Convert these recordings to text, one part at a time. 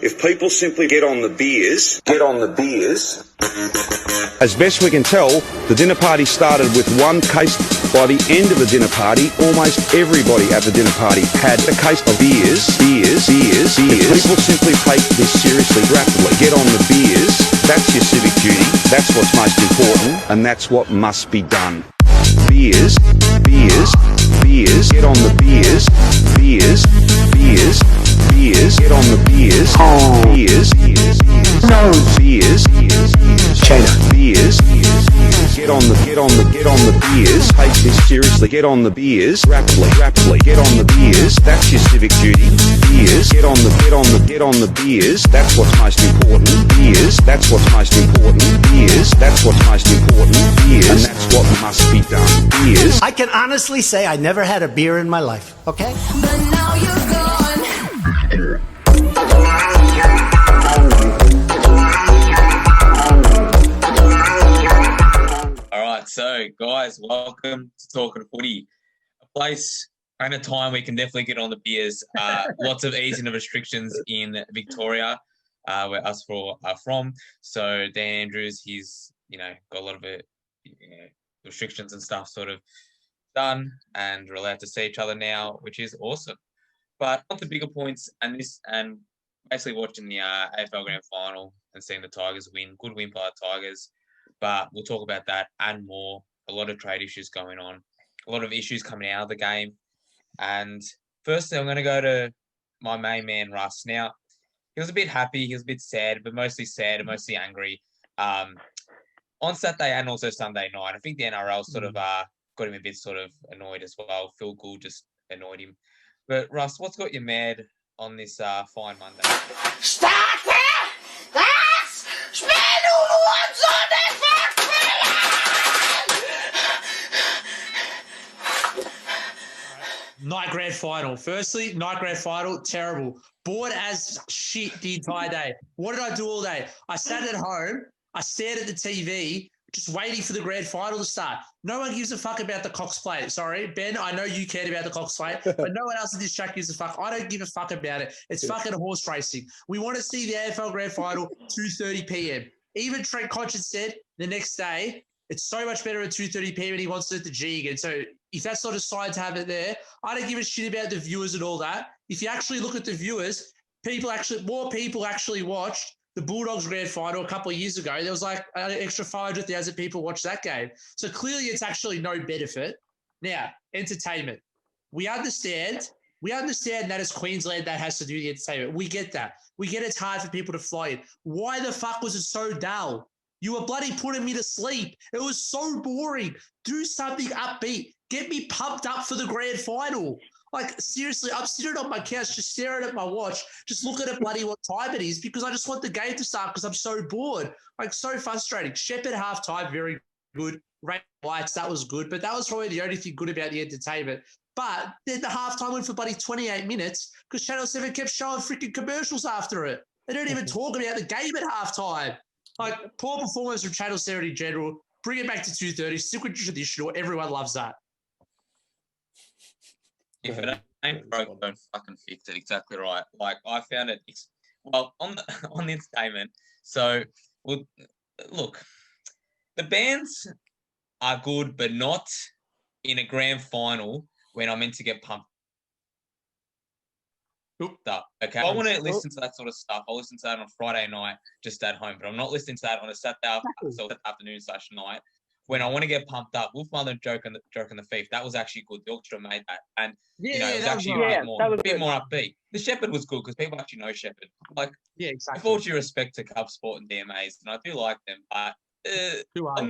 If people simply get on the beers. As best we can tell, the dinner party started with one case. By the end of the dinner party, almost everybody at the dinner party had a case of beers. If people simply take this seriously, rapidly, get on the beers, that's your civic duty, that's what's most important, and that's what must be done. Beers, get on the beers, get on the beers, China, get on the beers, take this seriously, get on the beers, rapidly, get on the beers, that's your civic duty, get on the beers, that's what's most important, that's what's most important, that's what's most important, and that's what must be done, I can honestly say I never had a beer in my life, okay? But now you're gone. Alright, so guys, welcome to Talking Footy, a place and a time we can definitely get on the beers. Lots of easing of restrictions in Victoria, where us four are from. So Dan Andrews, he's got a lot of restrictions and stuff sort of done, and we're allowed to see each other now, which is awesome. But on to bigger points, and basically watching the AFL Grand Final and seeing the Tigers win. Good win by the Tigers, but we'll talk about that and more. A lot of trade issues going on, a lot of issues coming out of the game. And firstly, I'm going to go to my main man, Russ. Now, he was a bit happy, he was a bit sad, but mostly sad and mostly angry. On Saturday and also Sunday night, I think the NRL sort of got him a bit sort of annoyed as well. Phil Gould just annoyed him. But Russ, what's got you mad on this fine Monday? Night grand final. Firstly, night grand final, terrible. Bored as shit the entire day. What did I do all day? I sat at home, I stared at the TV, just waiting for the grand final to start. No one gives a fuck about the Cox plate. Sorry, Ben, I know you cared about the Cox plate, but no one else in this chat gives a fuck. I don't give a fuck about it. It's fucking horse racing. We want to see the AFL grand final 2:30 p.m. Even Trent Cotchin said the next day, it's so much better at 2:30 p.m. and he wants it at the G again. So if that's not a sign to have it there, I don't give a shit about the viewers and all that. If you actually look at the viewers, more people actually watched the Bulldogs grand final a couple of years ago. There was like an extra 500,000 people watched that game. So clearly it's actually no benefit. Now, entertainment. We understand that as Queensland that has to do the entertainment. We get that. We get it's hard for people to fly in. Why the fuck was it so dull? You were bloody putting me to sleep. It was so boring. Do something upbeat. Get me pumped up for the grand final. Like, seriously, I'm sitting on my couch just staring at my watch, just looking at bloody what time it is because I just want the game to start because I'm so bored. Like, so frustrating. Shepherd halftime, very good. Ray Lights, that was good. But that was probably the only thing good about the entertainment. But then the halftime went for bloody 28 minutes because Channel 7 kept showing freaking commercials after it. They don't even talk about the game at halftime. Like, poor performance from Channel 7 in general. Bring it back to 2:30. Stick with traditional. Everyone loves that. If it ain't broke, don't fucking fix it. Exactly right. Like, I found it, on the entertainment. So, look, the bands are good, but not in a grand final when I'm meant to get pumped up. Okay, I want to listen to that sort of stuff. I'll listen to that on Friday night, just at home. But I'm not listening to that on a Saturday afternoon/night when I want to get pumped up. Wolf Mother joke on the thief. That was actually good. The orchestra made that, and it was actually a bit more upbeat. The Shepherd was good because people actually know Shepherd. Like, yeah, exactly. With all due respect to Cub Sport and DMAs, and I do like them, but who are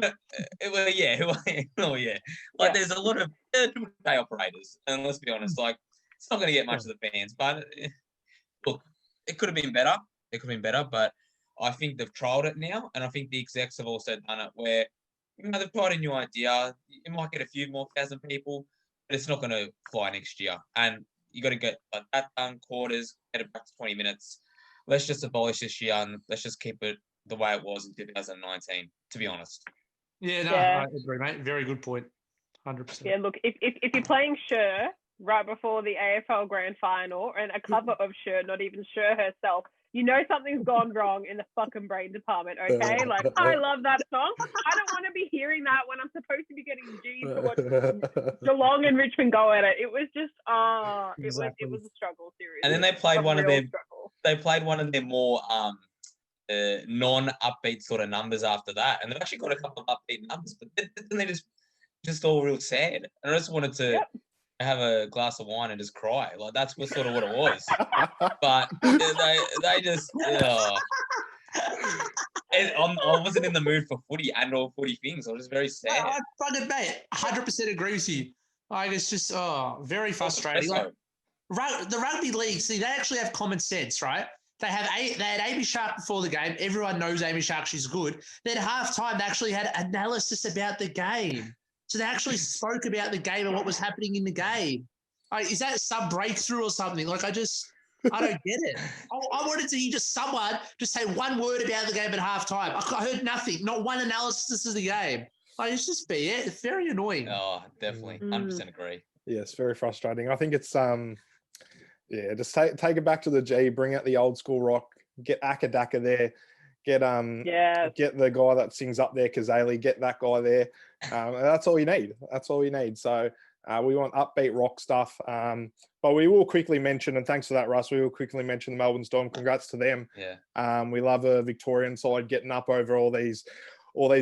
you? Like, there's a lot of triple K operators, and let's be honest, like, it's not going to get much of the fans. But look, it could have been better. But I think they've trialled it now, and I think the execs have also done it where they've tried a new idea. You might get a few more thousand people, but it's not going to fly next year. And you got to get that done, quarters, get it back to 20 minutes. Let's just abolish this year and let's just keep it the way it was in 2019, to be honest. I agree, mate. Very good point. 100%. Yeah, look, if you're playing Sher right before the AFL Grand Final and a cover of Sher, not even Sher herself, you know something's gone wrong in the fucking brain department, okay? Like, I love that song. I don't want to be hearing that when I'm supposed to be getting G's to watch Geelong and Richmond go at it. It was just, it was a struggle, seriously. And then they played one of their more non-upbeat sort of numbers after that, and they've actually got a couple of upbeat numbers, but then they just all real sad. And I just wanted to have a glass of wine and just cry. Like that's sort of what it was. But they just. I wasn't in the mood for footy and all footy things. I was just very sad. I fucking mate, 100% agree with you. Like it's just very frustrating. Like, the rugby league, see, they actually have common sense, right? They had Amy Shark before the game. Everyone knows Amy Shark. She's good. Then halftime, they actually had analysis about the game. So they actually spoke about the game and what was happening in the game. Like, is that some breakthrough or something? Like, I don't get it. I wanted to hear just someone just say one word about the game at halftime. I heard nothing. Not one analysis of the game. Like, it's just it's very annoying. Oh, definitely. 100% agree. Yes, very frustrating. I think it's just take it back to the G, bring out the old school rock, get Akadaka there, get the guy that sings up there, Kazali, get that guy there. And that's all you need. That's all you need. So we want upbeat rock stuff. But we will quickly mention, and thanks for that, Russ, we will quickly mention the Melbourne Storm. Congrats to them. Yeah. We love a Victorian side getting up over all these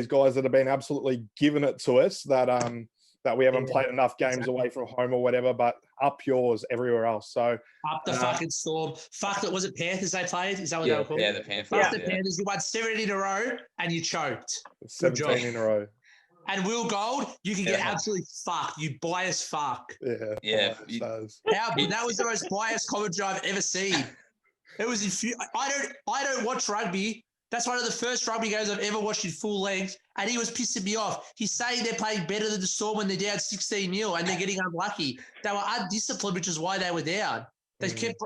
guys that have been absolutely giving it to us that we haven't played enough games away from home or whatever, but up yours everywhere else. So up the fucking Storm. Fuck it. Was it Panthers they played? Is that what they were called? Yeah, the Panthers. Fuck the Panthers. You won 7 in a row and you choked. 17 in a row. And Will Gold, you can get absolutely fucked. You biased fuck. Yeah. That was the most biased commentary I've ever seen. It was I don't watch rugby. That's one of the first rugby games I've ever watched in full length, and he was pissing me off. He's saying they're playing better than the Storm when they're down 16-0 and they're getting unlucky. They were undisciplined, which is why they were down. They kept,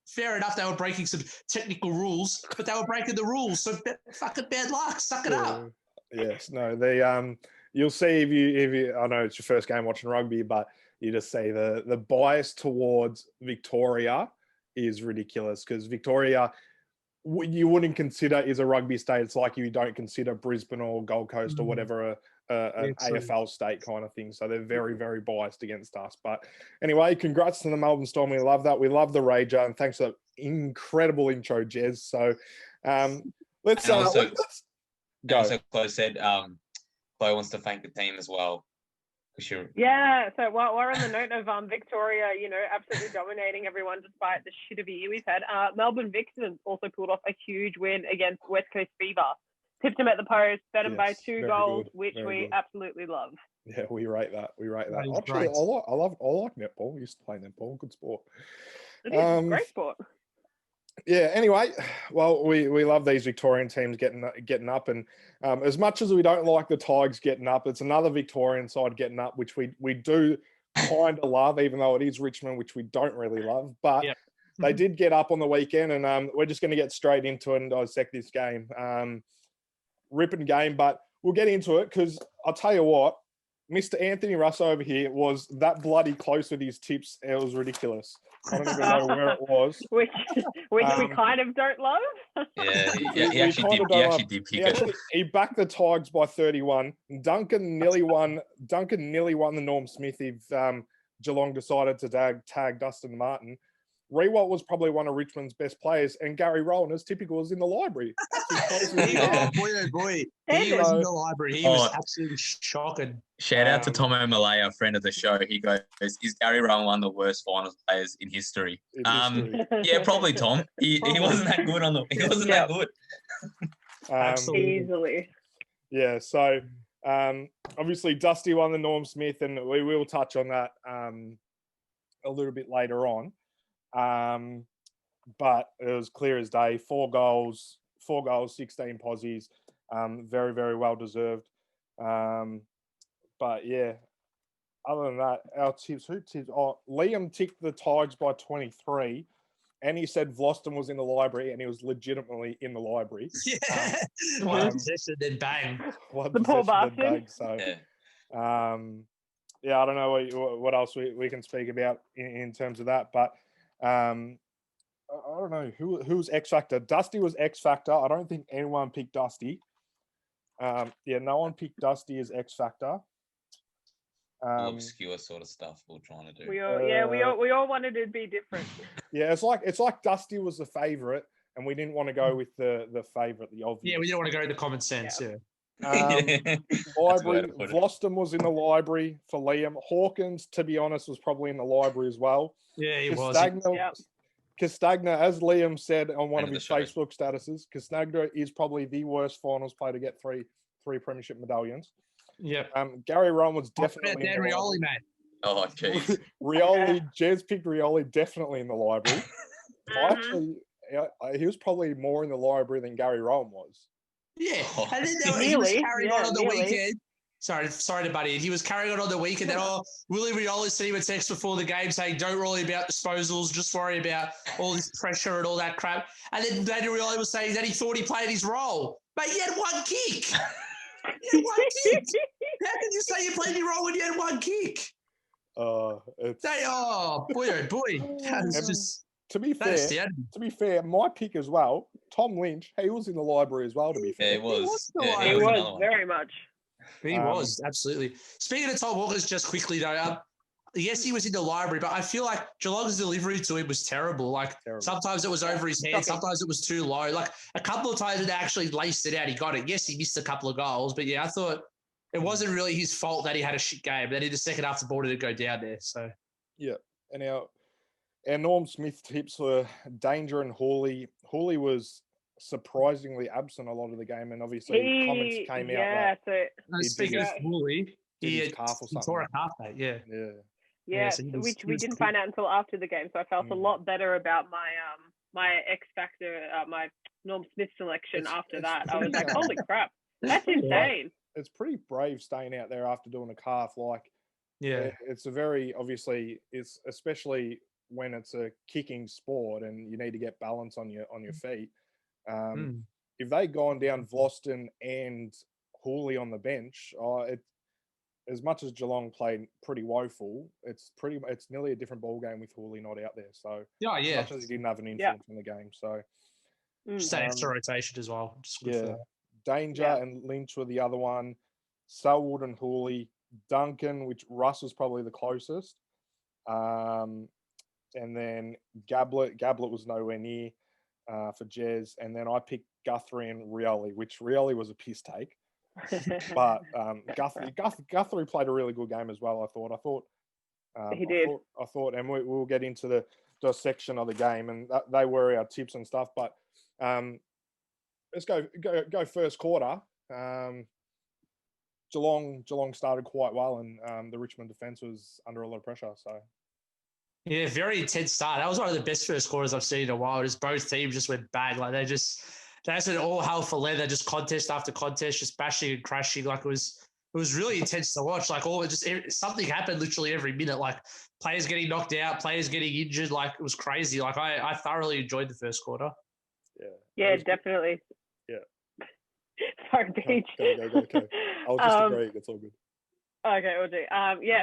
fair enough, they were breaking some technical rules, but they were breaking the rules. So fucking bad luck. Suck it up. Yes, no, you'll see if you, I know it's your first game watching rugby, but you just see the bias towards Victoria is ridiculous because Victoria, you wouldn't consider is a rugby state. It's like you don't consider Brisbane or Gold Coast or whatever an AFL state kind of thing. So they're very, very biased against us. But anyway, congrats to the Melbourne Storm. We love that. We love the Rager. And thanks for that incredible intro, Jez. So let's go. Also, Chloe said Chloe wants to thank the team as well. Sure. Yeah, so while we're on the note of Victoria, absolutely dominating everyone despite the shit of a year we've had, Melbourne Vixens also pulled off a huge win against West Coast Fever. Tipped them at the post, bet them by 2 goals, which we absolutely love. Yeah, we rate that. Actually, I like netball. I used to play netball. Good sport. It is great sport. Yeah, anyway, well, we love these Victorian teams getting up, and as much as we don't like the Tigers getting up, it's another Victorian side getting up, which we do kind of love, even though it is Richmond, which we don't really love. But they did get up on the weekend, and we're just going to get straight into it and dissect this game. Ripping game, but we'll get into it because I'll tell you what, Mr. Anthony Russ over here was that bloody close with his tips. It was ridiculous. I don't even know where it was. Which we kind of don't love. Yeah, he actually did pick it. He backed the Tigers by 31. Duncan nearly won the Norm Smith if Geelong decided to tag Dustin Martin. Rewalt was probably one of Richmond's best players, and Gary Rowan, as typical, was in the library. Boy. He was in the library. He was absolutely shocking. Shout out to Tom O'Malley, a friend of the show. He goes, is Gary Rowan one of the worst finals players in history? Yeah, probably Tom. He wasn't that good He wasn't that good. Absolutely. Easily. Yeah, so obviously Dusty won the Norm Smith, and we will touch on that a little bit later on. But it was clear as day. 4 goals, 16 posies. Very, very well deserved. But yeah, other than that, our tips, who tipped? Oh, Liam ticked the Tigers by 23, and he said Vlosten was in the library, and he was legitimately in the library. Yeah. One possession, then bang. The poor bastard. So, yeah, I don't know what else we can speak about in terms of that, but I don't know who's X Factor. Dusty was X Factor. I don't think anyone picked Dusty. Yeah, no one picked Dusty as X Factor. All obscure sort of stuff we're trying to do. We all wanted to be different. Yeah, it's like Dusty was the favorite, and we didn't want to go with the favorite, the obvious. Yeah, we didn't want to go to the common sense. Yeah. Library. Vlosten was in the library for Liam. Hawkins, to be honest, was probably in the library as well. Yeah, he was. Castagna, as Liam said on one of End of his the show. Facebook statuses, Castagna is probably the worst finals player to get three premiership medallions. Yeah. Gary Rowan was definitely Dan Rioli, mate. Oh, jeez. Rioli, Jez picked Rioli definitely in the library. He was probably more in the library than Gary Rowan was. Yeah, and then he was carrying on the weekend. Sorry to butt in. He was carrying on the weekend. Then, Willie Rioli sent him a text before the game saying, "Don't worry about disposals, just worry about all this pressure and all that crap." And then Daniel Rioli was saying that he thought he played his role, but he had one kick. How can you say you played your role when you had one kick? Boy, oh boy. To be fair, my pick as well, Tom Lynch, he was in the library as well, to be fair. Yeah, he was. He was very much. He was, absolutely. Speaking of Tom Hawkins, just quickly though, yes, he was in the library, but I feel like Geelong's delivery to him was terrible. Sometimes it was over his head, sometimes it was too low. Like a couple of times it actually laced it out, he got it. Yes, he missed a couple of goals, but yeah, I thought it wasn't really his fault that he had a shit game. Then in the second half, the ball didn't go down there. So yeah, and our Norm Smith tips were Danger and Hawley. Hawley was surprisingly absent a lot of the game, and obviously comments came out that speaking of Hawley, he had calf or something. Tore a calf, mate. Yeah. Yeah, so which we didn't find out until after the game. So I felt a lot better about my X Factor, my Norm Smith selection after that. I was like, holy crap, that's insane. It's pretty brave staying out there after doing a calf. It's a very, obviously, it's especially when it's a kicking sport and you need to get balance on your feet. If they'd gone down Vlosten and Hawley on the bench, as much as Geelong played pretty woeful, it's nearly a different ball game with Hawley not out there. So as much as he didn't have an influence in the game. So just that extra rotation as well. Danger and Lynch were the other one. Selwood and Hawley, Duncan, which Russ was probably the closest. And then Gablet was nowhere near for Jez. And then I picked Guthrie and Rioli, which Rioli was a piss take. But Guthrie played a really good game as well, I thought. He did. I thought, and we'll get into the dissection of the game, and they were our tips and stuff. But let's go first quarter. Geelong started quite well, and the Richmond defence was under a lot of pressure. So yeah, very intense start. That was one of the best first quarters I've seen in a while. Just both teams just went bang. Like that's an all hell for leather, just contest after contest, just bashing and crashing. Like it was really intense to watch. Like something happened literally every minute. Like players getting knocked out, players getting injured. Like it was crazy. Like I thoroughly enjoyed the first quarter. Yeah, definitely. Yeah. Sorry, Beach. Go. I'll just agree. It's all good. Okay, we'll do.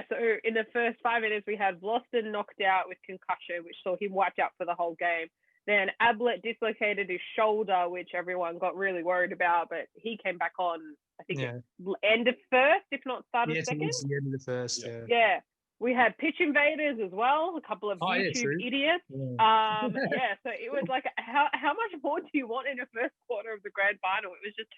So in the first 5 minutes, we had Vlosten knocked out with concussion, which saw him wiped out for the whole game. Then Ablett dislocated his shoulder, which everyone got really worried about, but he came back on, I think, end of first, if not start of second. The end of the first, yeah. We had pitch invaders as well, a couple of YouTube idiots. Yeah. So it was like, how much more do you want in the first quarter of the grand final? It was just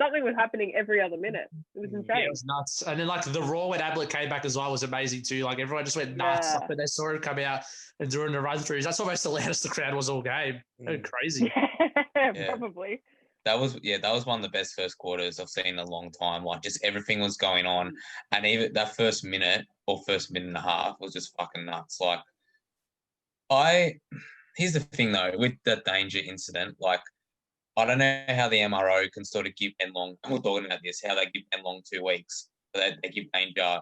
something was happening every other minute. It was insane. Yeah, it was nuts. And then like the raw when Ablett came back as well was amazing too. Like everyone just went nuts when they saw him come out and during the run throughs. That's almost the loudest the crowd was all game. Crazy. Probably. That was one of the best first quarters I've seen in a long time. Like just everything was going on, and even that first minute or first minute and a half was just fucking nuts. Like, here's the thing though with the Danger incident. Like, I don't know how the MRO can sort of give Ben Long. We're talking about this. How they give Ben Long 2 weeks, but they give Danger,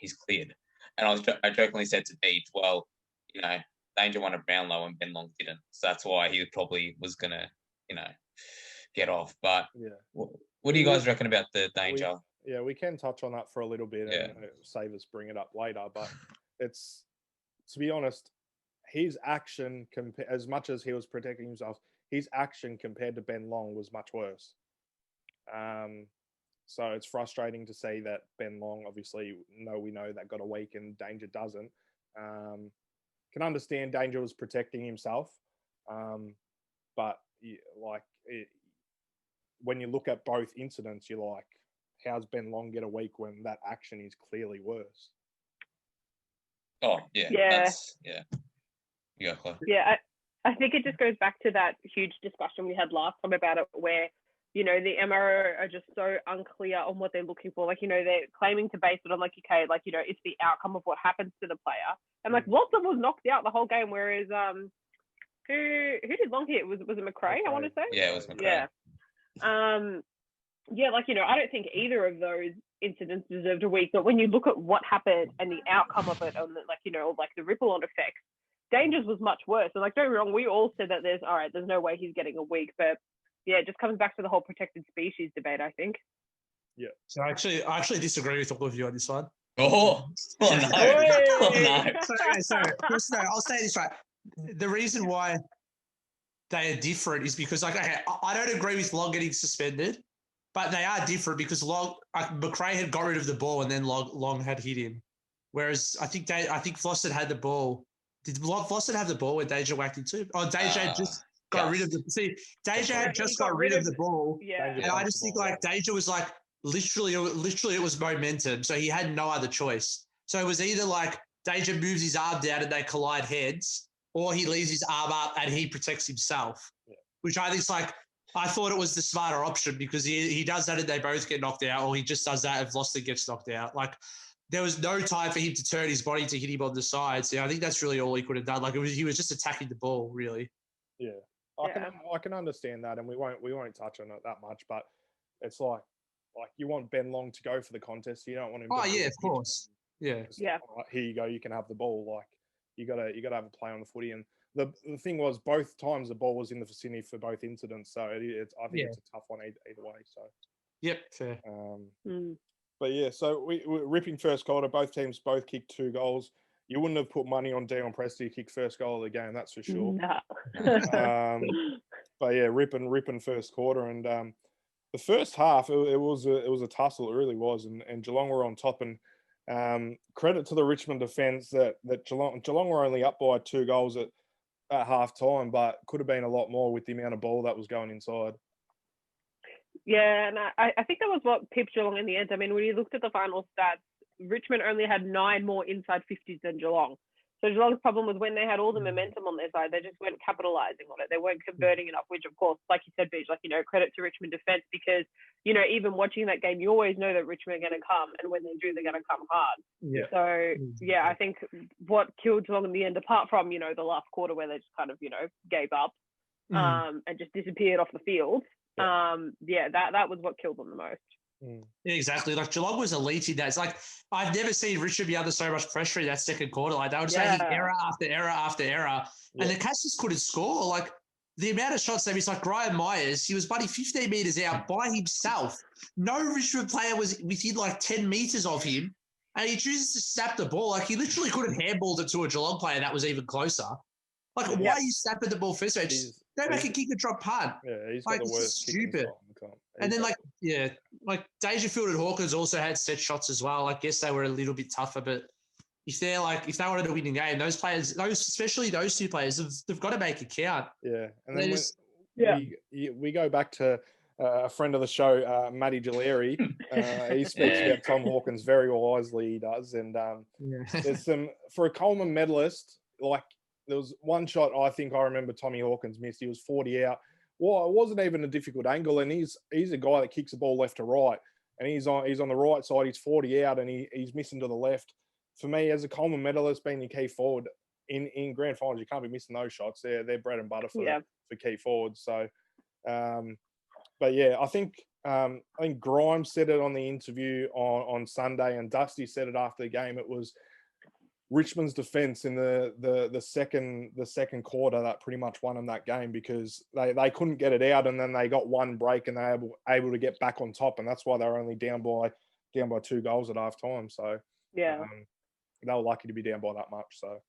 he's cleared. And I jokingly said to Beach, well, Danger won a Brownlow and Ben Long didn't, so that's why he probably was gonna, get off. But what do you guys reckon about the Danger? We can touch on that for a little bit and save us bring it up later. But it's, to be honest, his action, as much as he was protecting himself, his action compared to Ben Long was much worse. So it's frustrating to see that Ben Long, obviously, we know that got a week and Danger doesn't. Can understand Danger was protecting himself, but when you look at both incidents, you're like, how's Ben Long get a week when that action is clearly worse? Oh, yeah. Yeah. You go, Chloe. Yeah, I think it just goes back to that huge discussion we had last time about it, where, the MRO are just so unclear on what they're looking for. Like, they're claiming to base it on, like, okay, like, it's the outcome of what happens to the player. And, like, Watson was knocked out the whole game, whereas, who did Long hit? Was it McRae, I want to say? Yeah, it was McRae. Yeah. I don't think either of those incidents deserved a week, but when you look at what happened and the outcome of it, and the ripple on effects, Danger's was much worse. And, like, don't get me wrong, we all said that there's no way he's getting a week, but yeah, it just comes back to the whole protected species debate, I think. Yeah. So I actually disagree with all of you on this one. Oh no! Oh no! So I'll say this right. The reason why they are different is because, like, I don't agree with Long getting suspended, but they are different because McRae had got rid of the ball and then Long had hit him, whereas I think Flossard had the ball. Did Flossard have the ball when Deja whacked him too? Oh, Deja just got rid of the. See, Deja had just got rid of the ball, and I just think like Deja was like literally it was momentum, so he had no other choice. So it was either like Deja moves his arm down and they collide heads, or he leaves his arm up and he protects himself, which I think is like, I thought it was the smarter option because he does that and they both get knocked out, or he just does that if Loster gets knocked out. Like, there was no time for him to turn his body to hit him on the side. So I think that's really all he could have done. Like, he was just attacking the ball, really. Yeah. I can understand that, and we won't touch on it that much, but it's like you want Ben Long to go for the contest. You don't want him. Oh yeah, of course. Yeah. Right, here you go. You can have the ball. Like, you gotta have a play on the footy. And the thing was, both times the ball was in the vicinity for both incidents. So I think it's a tough one either way. So. Yep. Fair. But yeah, so we ripping first quarter. Both teams both kicked 2 goals. You wouldn't have put money on Dion Presti to kick first goal of the game, that's for sure. No. But yeah, ripping first quarter, and the first half it was a tussle. It really was, and Geelong were on top. And credit to the Richmond defence that Geelong were only up by 2 goals at half time, but could have been a lot more with the amount of ball that was going inside. Yeah, and I think that was what pipped Geelong in the end. I mean, when you looked at the final stats, Richmond only had 9 more inside 50s than Geelong. So Geelong's problem was when they had all the momentum on their side, they just weren't capitalising on it. They weren't converting enough, which, of course, like you said, Beach, like, credit to Richmond defence because, even watching that game, you always know that Richmond are going to come, and when they do, they're going to come hard. Yeah. So, yeah, I think what killed Geelong in the end, apart from, the last quarter where they just kind of, gave up and just disappeared off the field, that was what killed them the most. Yeah, exactly. Like, Geelong was elite in that. It's like, I've never seen Richmond be under so much pressure in that second quarter. Like, they were just making error after error after error. And the Cats just couldn't score. Like, the amount of shots they missed, like Graham Myers, he was bloody 15 metres out by himself. No Richmond player was within like 10 metres of him. And he chooses to snap the ball. Like, he literally could have handballed it to a Geelong player that was even closer. Like, why are you snapping the ball first? Just go back and kick a drop punt. Yeah, he's got the worst. Stupid. And then, like Dangerfield and Hawkins also had set shots as well. I guess they were a little bit tougher, but if they wanted to win the game, those players, especially those 2 players, they've got to make it count. Yeah, and then we go back to a friend of the show, Matty Gileri. He speaks about Tom Hawkins very wisely. He does, and there's some for a Coleman medalist. Like, there was one shot I think I remember Tommy Hawkins missed. He was 40 out. Well, it wasn't even a difficult angle, and he's a guy that kicks the ball left to right, and he's on the right side. He's 40 out, and he's missing to the left. For me, as a Coleman medalist, being your key forward in grand finals, you can't be missing those shots. They're bread and butter for key forwards. So, but yeah, I think Grimes said it on the interview on Sunday, and Dusty said it after the game. It was Richmond's defense in the second quarter that pretty much won them that game because they couldn't get it out, and then they got one break and they were able to get back on top, and that's why they were only down by 2 goals at half time. So they were lucky to be down by that much. So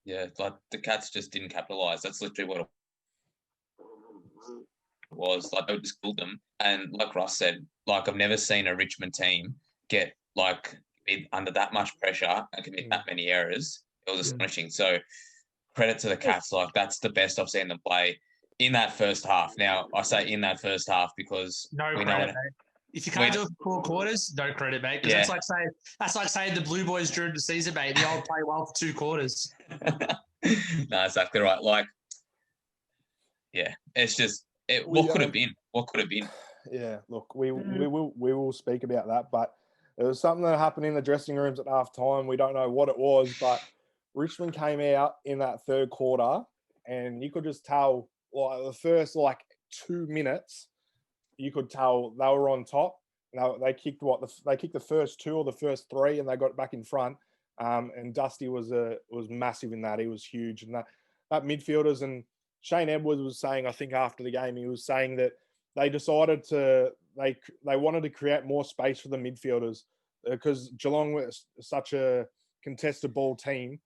Yeah, like the Cats just didn't capitalize. That's literally what it was. Like they just killed them. And like Ross said, like I've never seen a Richmond team get like under that much pressure and commit that many errors. It was astonishing. So credit to the Cats. Like that's the best I've seen them play in that first half. Now I say in that first half because No we credit, know mate. If you can't do it for 4 quarters, no credit, mate. Because that's like saying the Blue Boys during the season, mate. The old play well for 2 quarters. No, exactly right. Like, yeah, it's just what could have been. What could have been. Yeah, look, we will speak about that, but there was something that happened in the dressing rooms at half time. We don't know what it was, but Richmond came out in that third quarter, and you could just tell, like the first 2 minutes, you could tell they were on top. They kicked they kicked the first 2 or the first 3, and they got back in front. And Dusty was massive in that. He was huge, and that midfielders, and Shane Edwards was saying, I think after the game, he was saying that they decided they wanted to create more space for the midfielders because Geelong was such a contested ball team.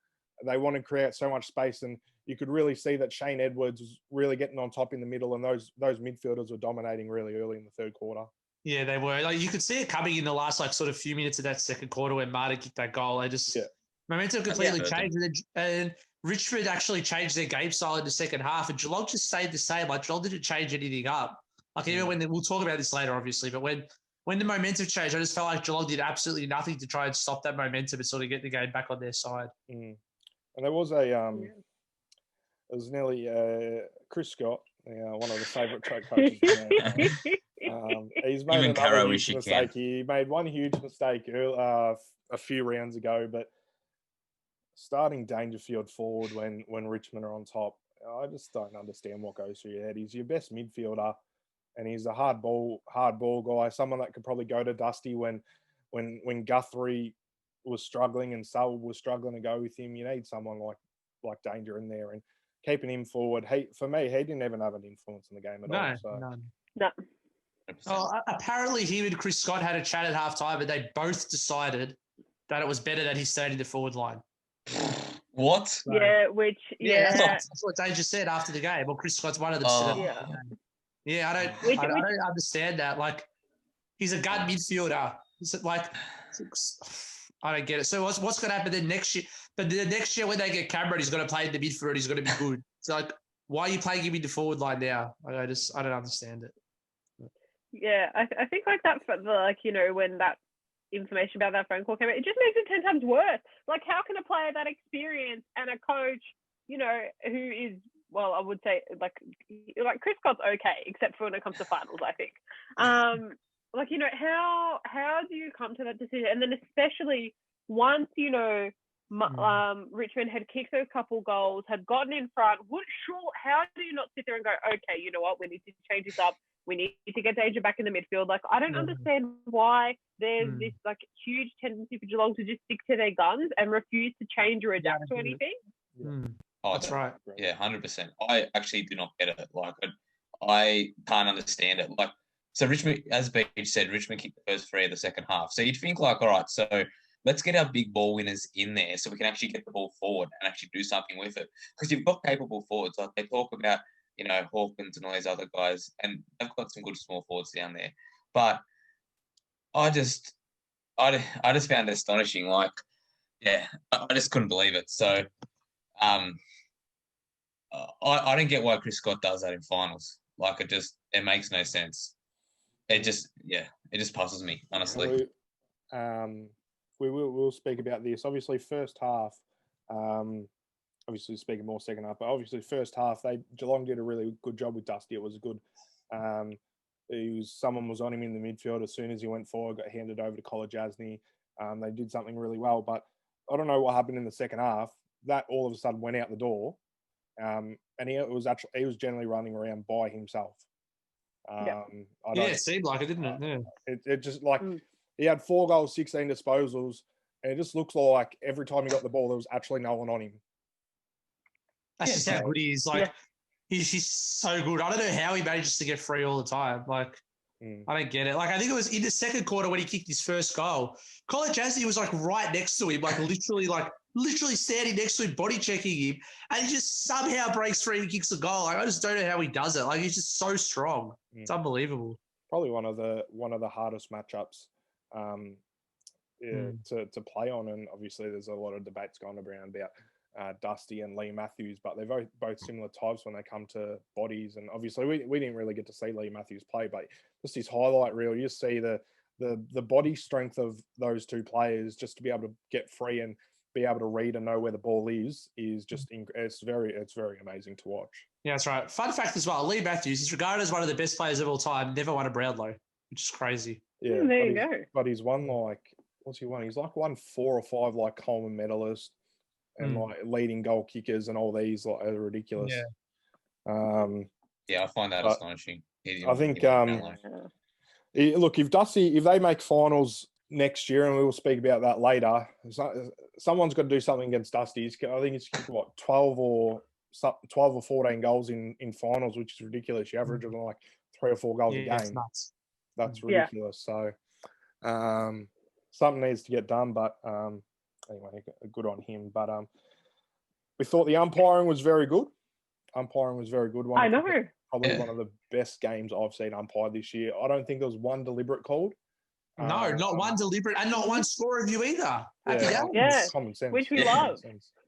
They want to create so much space, and you could really see that Shane Edwards was really getting on top in the middle, and those midfielders were dominating really early in the third quarter. Yeah, they were. Like you could see it coming in the last sort of few minutes of that second quarter when Martin kicked that goal. They just momentum completely changed, and Richmond actually changed their game style in the second half, and Geelong just stayed the same. Like Geelong didn't change anything up. Like even when we'll talk about this later, obviously, but when the momentum changed, I just felt like Geelong did absolutely nothing to try and stop that momentum and sort of get the game back on their side. And there was it was nearly Chris Scott, one of the favourite coaches. He's made another huge mistake. He made one huge mistake a few rounds ago, but starting Dangerfield forward when Richmond are on top, I just don't understand what goes through your head. He's your best midfielder, and he's a hard ball guy. Someone that could probably go to Dusty when Guthrie was struggling and Selwood was struggling to go with him. You need someone like Danger in there and keeping him forward. For me, he didn't even have an influence in the game at all. So. None. No. Oh, apparently he and Chris Scott had a chat at halftime, but they both decided that it was better that he stayed in the forward line. What? So, That's what Danger said after the game. Well, Chris Scott's one of them. I don't understand that. Like, he's a gun midfielder. I don't get it. So what's going to happen then next year? But the next year when they get Cameron, he's going to play in the midfield. He's going to be good. So like, why are you playing him in the forward line now? I don't understand it. Yeah, I think like that for when that information about that phone call came out, it just makes it 10 times worse. Like, how can a player that experienced and a coach, who is, well, I would say like Chris Scott's okay, except for when it comes to finals, I think. How do you come to that decision? And then especially once, Richmond had kicked those couple goals, had gotten in front, how do you not sit there and go, okay, you know what, we need to change this up. We need to get Danger back in the midfield. Like, I don't understand why there's this like huge tendency for Geelong to just stick to their guns and refuse to change or adapt to anything. Oh, that's right. Yeah, 100%. I actually do not get it. Like, I can't understand it. Like, so Richmond, as Beach said, Richmond kicked the first 3 of the second half. So you'd think like, all right, so let's get our big ball winners in there so we can actually get the ball forward and actually do something with it. Because you've got capable forwards. Like they talk about, Hawkins and all these other guys, and they've got some good small forwards down there. But I just found it astonishing. Like, yeah, I just couldn't believe it. So, I don't get why Chris Scott does that in finals. Like, it makes no sense. It just puzzles me, honestly. We'll speak about this. Obviously, first half. Obviously, speaking more second half, but obviously first half, Geelong did a really good job with Dusty. It was good. Someone was on him in the midfield as soon as he went forward, got handed over to Kolodjasny. They did something really well, but I don't know what happened in the second half. That all of a sudden went out the door, and he was generally running around by himself. It seemed like it, didn't it? Yeah. It just like he had 4 goals, 16 disposals, and it just looks like every time he got the ball, there was actually no one on him. That's just how good he is. Like, he's so good. I don't know how he manages to get free all the time. Like, I don't get it. Like, I think it was in the second quarter when he kicked his first goal. Kolodjasny was like right next to him, like literally like literally standing next to him, body checking him, and he just somehow breaks free and kicks a goal. Like, I just don't know how he does it. Like, he's just so strong. It's unbelievable. Probably one of the hardest matchups to play on, and obviously there's a lot of debates going around about Dusty and Lee Matthews, but they're both similar types when they come to bodies. And obviously we didn't really get to see Lee Matthews play, but just his highlight reel, you just see the body strength of those two players just to be able to get free and be able to read and know where the ball is just it's very amazing to watch. Yeah, that's right. Fun fact as well, Lee Matthews is regarded as one of the best players of all time, never won a Brownlow, which is crazy. Yeah, there you go. But he's won what's he won? He's won 4 or 5 Coleman medalists and leading goal kickers and all these are ridiculous. Yeah, I find that astonishing. I think look, if they make finals next year, and we will speak about that later, someone's got to do something against Dusty. I think it's 12 or 14 goals in finals, which is ridiculous. You average on 3 or 4 goals a game. That's ridiculous. So something needs to get done, but anyway, good on him. But we thought the umpiring was very good. I know. Probably one of the best games I've seen umpired this year. I don't think there was one deliberate called. No, not one deliberate, and not one score review either. Yeah, common sense. which we love.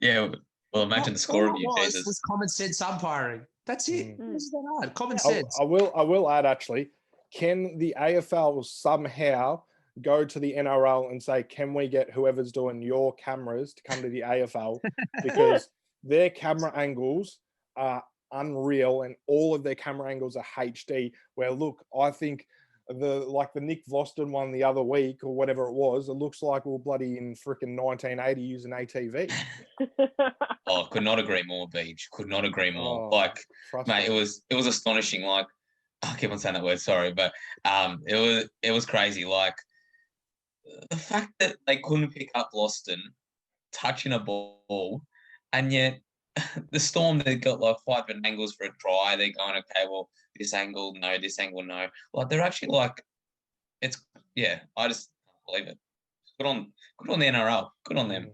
Yeah, well, imagine the score review. Was common sense umpiring. That's it. This is that hard. Common sense. I will add, actually, can the AFL somehow go to the NRL and say, can we get whoever's doing your cameras to come to the AFL, because their camera angles are unreal and all of their camera angles are HD, where look, I think the Nick Voston one the other week or whatever it was, it looks like we're bloody in freaking 1980 using ATV. Could not agree more, Beach. Could not agree more. Mate, it was astonishing. I keep on saying that word, sorry, but it was crazy. The fact that they couldn't pick up Loston touching a ball, and yet the Storm, they got 5 different angles for a try. They're going, okay, well, this angle, no, this angle, no. They're actually I just can't believe it. Good on the NRL. Good on them.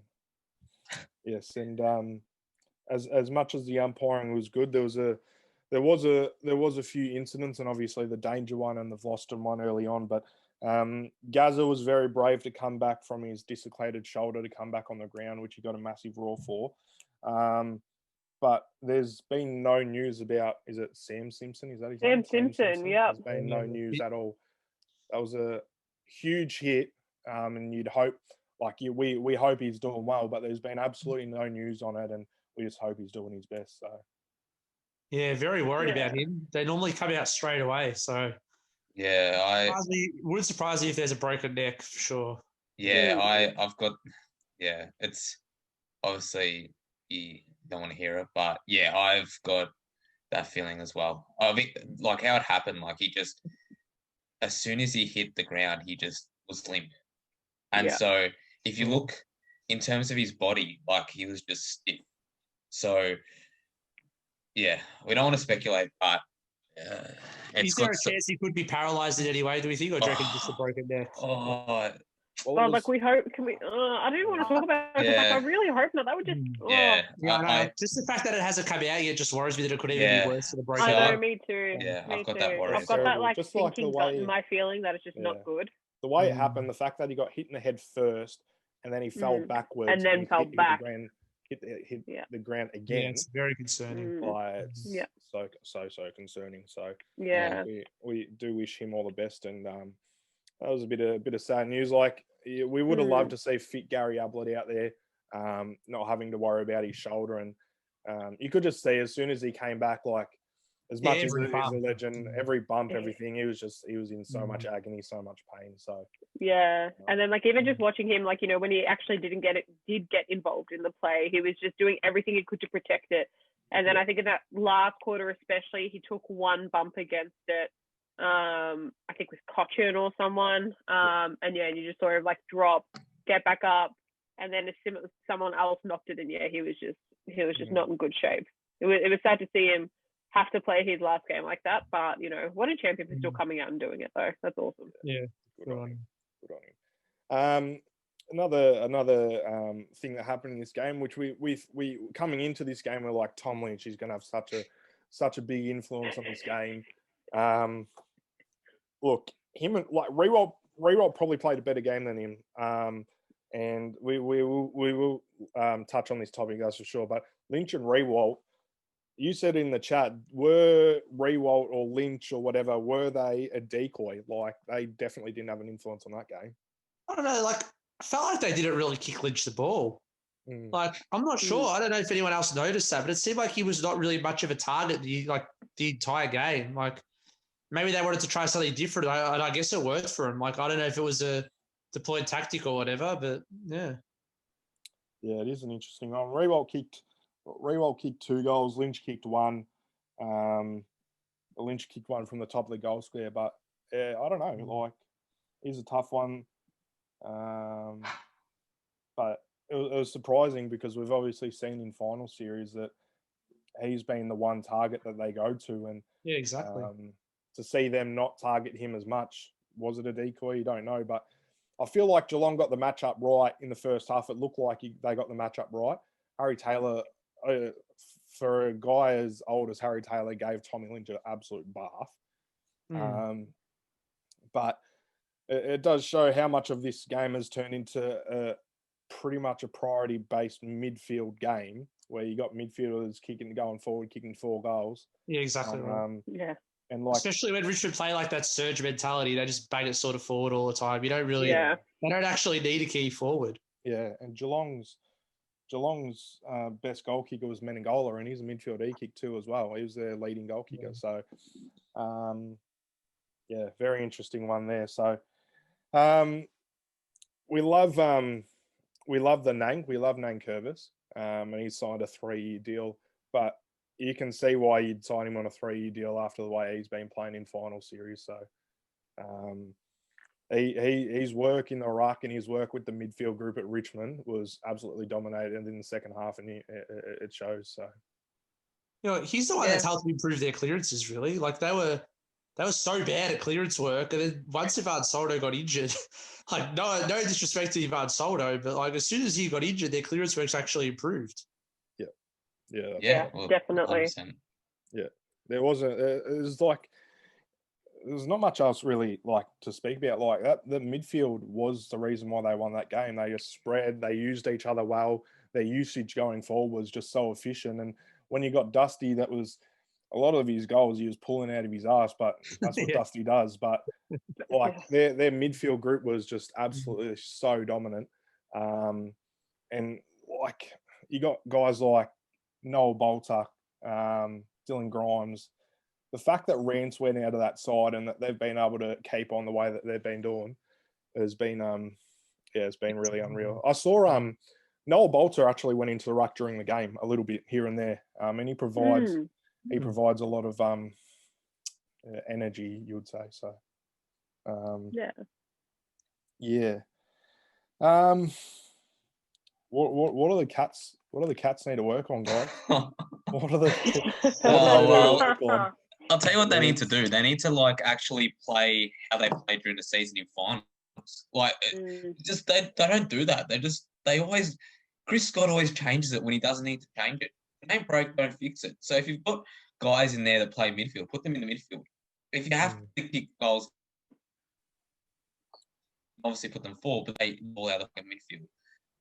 Yes, and as much as the umpiring was good, there was a few incidents, and obviously the danger one and the Voston one early on, but Gaza was very brave to come back from his dislocated shoulder to come back on the ground, which he got a massive roar for. But there's been no news about, is it Sam Simpson? Is that his name? Sam Simpson, yeah. There's been no news at all. That was a huge hit, and you'd hope, we hope he's doing well, but there's been absolutely no news on it, and we just hope he's doing his best. So, yeah, very worried about him. They normally come out straight away, so yeah, wouldn't surprise me if there's a broken neck for sure. Yeah, it's obviously you don't want to hear it, but yeah, I've got that feeling as well. I mean, how it happened, he just, as soon as he hit the ground, he just was limp. And so if you look in terms of his body, he was just stiff. So yeah, we don't want to speculate, but is there a chance he could be paralysed in any way, do we think, or do you reckon just a broken neck? We hope. Can we? I don't want to talk about it. I really hope not. That would just. Just the fact that it hasn't come out yet just worries me that it could even be worse for the broken neck. I know, me too. Yeah, me I've got too. that worry. I've got that just thinking gut in my feeling that it's just not good. The way it happened, the fact that he got hit in the head first, and then he fell backwards, and then fell back. Hit the ground again. Yeah, it's very concerning. It's so concerning. So we do wish him all the best, and that was a bit of sad news. We would have loved to see fit Gary Ablett out there, not having to worry about his shoulder, and you could just see as soon as he came back, as much as he's a legend, every bump, everything, he was in so much agony, so much pain. So and then even just watching him, when he actually did get involved in the play, he was just doing everything he could to protect it. And then I think in that last quarter especially, he took one bump against it. I think with Cochin or someone, and you just sort of drop, get back up, and then as someone else knocked it in. He was just not in good shape. It was sad to see him have to play his last game like that, but what a champion for still coming out and doing it though. That's awesome. Yeah, good on him. another thing that happened in this game, which we coming into this game, we're like, Tom Lynch is going to have such a big influence on this game. Look, him and like Rewalt probably played a better game than him. And we will touch on this topic, that's for sure. But Lynch and Rewalt, you said in the chat, were Rewalt or Lynch or whatever, were they a decoy? Like, they definitely didn't have an influence on that game. I don't know. Like, I felt like they didn't really kick Lynch the ball. Like, I'm not sure. I don't know if anyone else noticed that, but it seemed like he was not really much of a target the entire game. Like, maybe they wanted to try something different, and I guess it worked for him. Like, I don't know if it was a deployed tactic or whatever, but yeah. Yeah, it is an interesting one. Rewalt kicked 2 goals. Lynch kicked 1. Lynch kicked 1 from the top of the goal square, but yeah, I don't know. Like, he's a tough one. But it was surprising because we've obviously seen in final series that he's been the one target that they go to, and yeah, exactly. To see them not target him as much, was it a decoy? You don't know, but I feel like Geelong got the matchup right in the first half. It looked like they got the matchup right. Harry Taylor, for a guy as old as Harry Taylor, gave Tommy Lynch an absolute bath. But it does show how much of this game has turned into pretty much a priority-based midfield game where you got midfielders going forward, kicking 4 goals. Yeah, exactly right. Yeah. And like, especially when Richmond play like that surge mentality, they just bang it sort of forward all the time. You don't really, they don't actually need a key forward. Yeah, and Geelong's best goal kicker was Menegola, and he's a midfield kick too as well. He was their leading goal kicker. So, yeah, very interesting one there. So, we love the Nang. We love Nang Curvis, and he signed a 3-year deal. But you can see why you'd sign him on a 3-year deal after the way he's been playing in final series. So, his work in the ruck and his work with the midfield group at Richmond was absolutely dominated in the second half, and it shows. So, you know, he's the one that's helped improve their clearances. Really, like they were so bad at clearance work, and then once Ivan Soldo got injured, like no disrespect to Ivan Soldo, but like as soon as he got injured, their clearance work's actually improved. Yeah, well, definitely. 100%. Yeah, there was there's not much else really like to speak about like that. The midfield was the reason why they won that game. They just spread, they used each other well. Their usage going forward was just so efficient. And when you got Dusty, that was a lot of his goals he was pulling out of his ass, but that's what Dusty does. But like their midfield group was just absolutely so dominant. And like you got guys like Noel Bolter, Dylan Grimes. The fact that Rance went out of that side and that they've been able to keep on the way that they've been doing has been, it's been really unreal. I saw Noel Bolter actually went into the ruck during the game a little bit here and there, and he provides a lot of energy, you would say. So, What are the Cats? What do the Cats need to work on, guys? What are the? I'll tell you what they need to do. They need to like actually play how they played during the season in finals. Like, just they don't do that. They always. Chris Scott always changes it when he doesn't need to change it. If it ain't broke, don't fix it. So if you've got guys in there that play midfield, put them in the midfield. If you have to kick goals, obviously put them forward, but they all out of the midfield.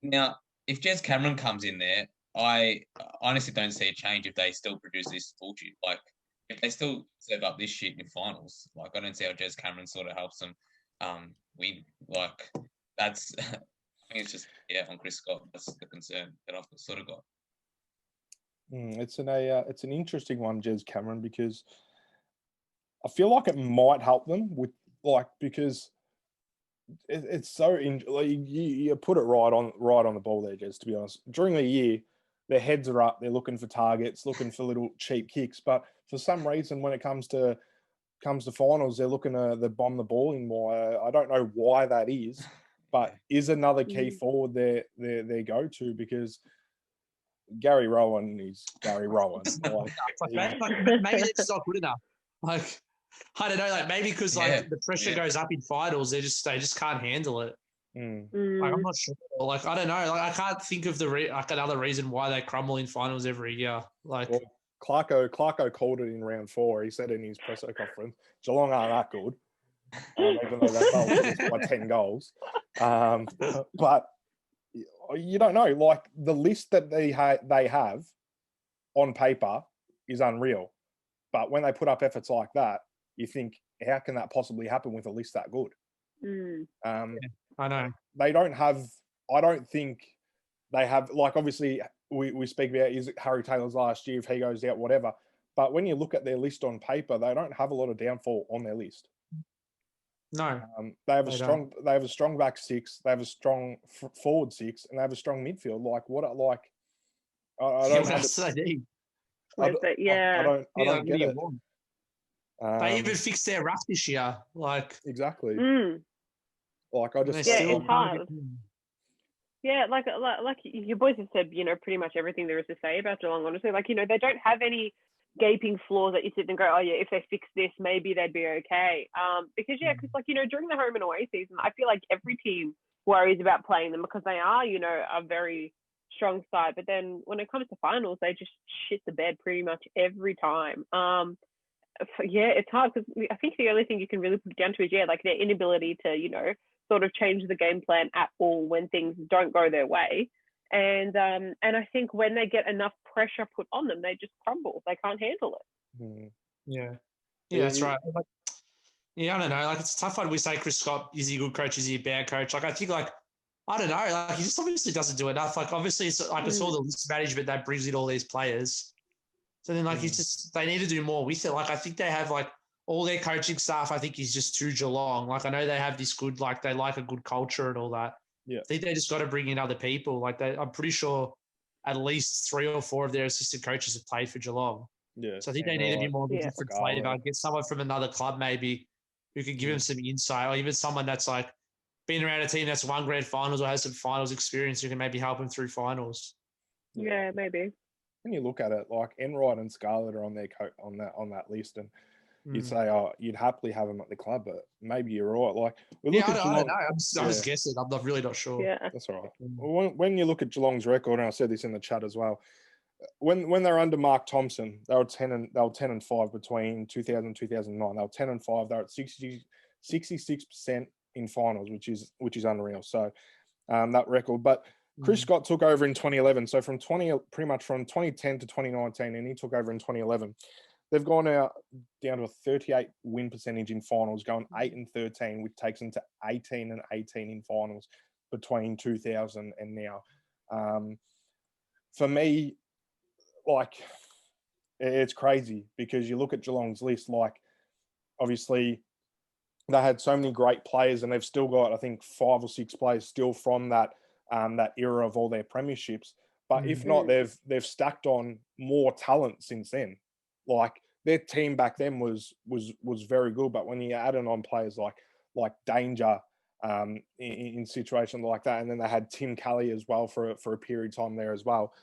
Now, if Jez Cameron comes in there, I honestly don't see a change if they still produce this bullshit. Like, if they still serve up this shit in finals, like, I don't see how Jez Cameron sort of helps them win. Like, that's, I think it's just, on Chris Scott, that's the concern that I've sort of got. It's an interesting one, Jez Cameron, because I feel like it might help them with, like, because it's so you put it right on the ball there, Jez. To be honest, during the year, their heads are up. They're looking for targets, looking for little cheap kicks. But for some reason, when it comes to finals, they're looking to bomb the ball in more. I don't know why that is, but is another key forward their go to, because Gary Rowan is Gary Rowan. Maybe it's not good enough. Like, I don't know, like maybe because the pressure goes up in finals, they just can't handle it. Like, I'm not sure. Like, I don't know. Like, I can't think of another reason why they crumble in finals every year. Like, Well, Clarko called it in round 4. He said in his press conference, Geelong aren't that good, even though they'll lose by 10 goals. But you don't know. Like, the list that they have on paper is unreal. But when they put up efforts like that, you think, how can that possibly happen with a list that good? I know. They don't have, I don't think they have, like, obviously we speak about, is it Harry Taylor's last year, if he goes out, whatever. But when you look at their list on paper, they don't have a lot of downfall on their list. No. They have a strong back six, they have a strong forward six, and they have a strong midfield. Like, I don't understand. I don't get it. They even fixed their ruck this year. Like, exactly. Like, I just it's hard. Yeah, like your boys have said, pretty much everything there is to say about Geelong. Honestly, like, they don't have any gaping flaws that you sit and go, oh yeah, if they fix this, maybe they'd be okay. Because like, during the home and away season, I feel like every team worries about playing them because they are, a very strong side. But then when it comes to finals, they just shit the bed pretty much every time. It's hard because I think the only thing you can really put it down to is like their inability to sort of change the game plan at all when things don't go their way. And I think when they get enough pressure put on them, they just crumble. They can't handle it. Yeah, that's right. Like, I don't know. Like, it's tough when we say Chris Scott, is he a good coach? Is he a bad coach? Like, I think, like, I don't know. Like, he just obviously doesn't do enough. Like, obviously, it's all the list management that brings in all these players. So then, like, they need to do more with it. Like, I think they have, like, all their coaching staff, I think, is just too Geelong. Like, I know they have this good, like, they like a good culture and all that. Yeah. I think they just got to bring in other people. Like, I'm pretty sure at least 3 or 4 of their assistant coaches have played for Geelong. Yeah. So I think they need to be more of a different flavour. Get someone from another club maybe who can give them some insight, or even someone that's, like, been around a team that's won grand finals or has some finals experience who can maybe help them through finals. Yeah, maybe. When you look at it, like, Enright and Scarlett are on their on that list, and you'd say, oh, you'd happily have them at the club, but maybe you're right. Like, we look at Geelong, I don't know. I'm just guessing. I'm really not sure. Yeah, that's all right. When you look at Geelong's record, and I said this in the chat as well, when they're under Mark Thompson, they were 10-5 between 2000 and 2009. They were 10-5. They were at 66% in finals, which is unreal. So that record, but Chris Scott took over in 2011. So pretty much from 2010 to 2019, and he took over in 2011. They've gone down to a 38 win percentage in finals, going 8-13, which takes them to 18-18 in finals between 2000 and now. For me, like, it's crazy because you look at Geelong's list, like, obviously they had so many great players, and they've still got, I think, 5 or 6 players still from that era of all their premierships. But if not, they've stacked on more talent since then. Like, their team back then was very good, but when you add on players like Danger in situations like that, and then they had Tim Kelly as well for a period of time there as well.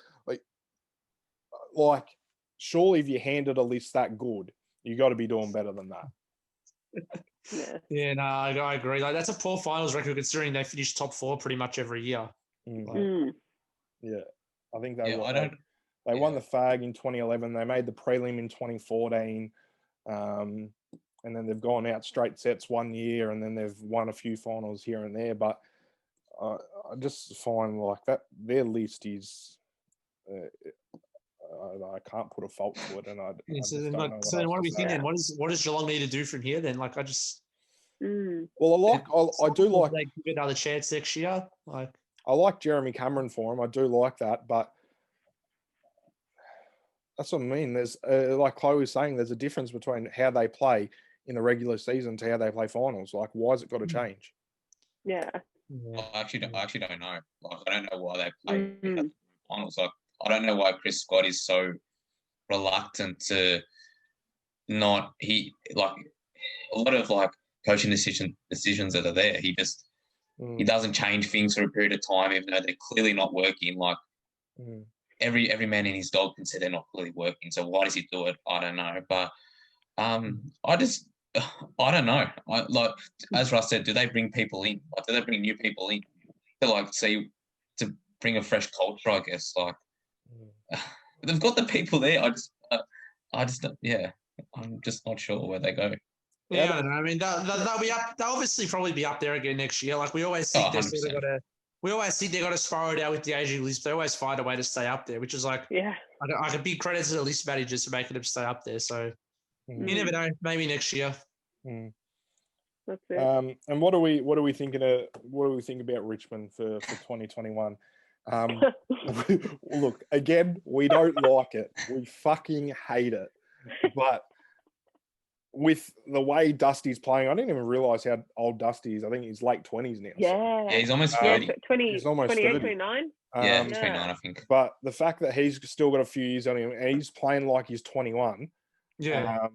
Like, surely if you handed a list that good, you got to be doing better than that. Yeah, no, I agree. Like, that's a poor finals record considering they finished top 4 pretty much every year. Yeah, I think they won the FAG in 2011. They made the prelim in 2014, and then they've gone out straight sets one year, and then they've won a few finals here and there. But I just find, like, that their list is. I can't put a fault to it, and so then what are we thinking? What does Geelong need to do from here then? Like, I just. Well, I do like. They give it another chance next year. Like, I like Jeremy Cameron for him. I do like that, but that's what I mean. There's like Chloe was saying, there's a difference between how they play in the regular season to how they play finals. Like, why has it got to change? Yeah. I actually don't know. Like, I don't know why they play finals. Like, I don't know why Chris Scott is so reluctant to not. He, like, a lot of, like, coaching decisions that are there. He just he doesn't change things for a period of time, even though they're clearly not working. Like, every man in his dog can say they're not clearly working. So why does he do it? I don't know. But I I don't know. Like as Russ said, do they bring people in? Like, do they bring new people in to like see to bring a fresh culture? I guess like they've got the people there. I just yeah. I'm just not sure where they go. Yeah, I don't know. I mean, they'll be up. They'll obviously probably be up there again next year. Like we always think they're sort of 100%. got to. We always think they've got to spiral it out with the Asian list. They always find a way to stay up there, which is like Yeah. I can big credit to the list managers for making them stay up there. So you never know. Maybe next year. That's it. And what do we think about Richmond for 2021? Look, again, we don't like it. We fucking hate it. But with the way Dusty's playing, I didn't even realise how old Dusty is. I think he's late 20s now. Yeah. Yeah, he's almost 30. 20, He's almost 28, 30. 29. Yeah, 29, I think. But the fact that he's still got a few years on him and he's playing like he's 21. Yeah.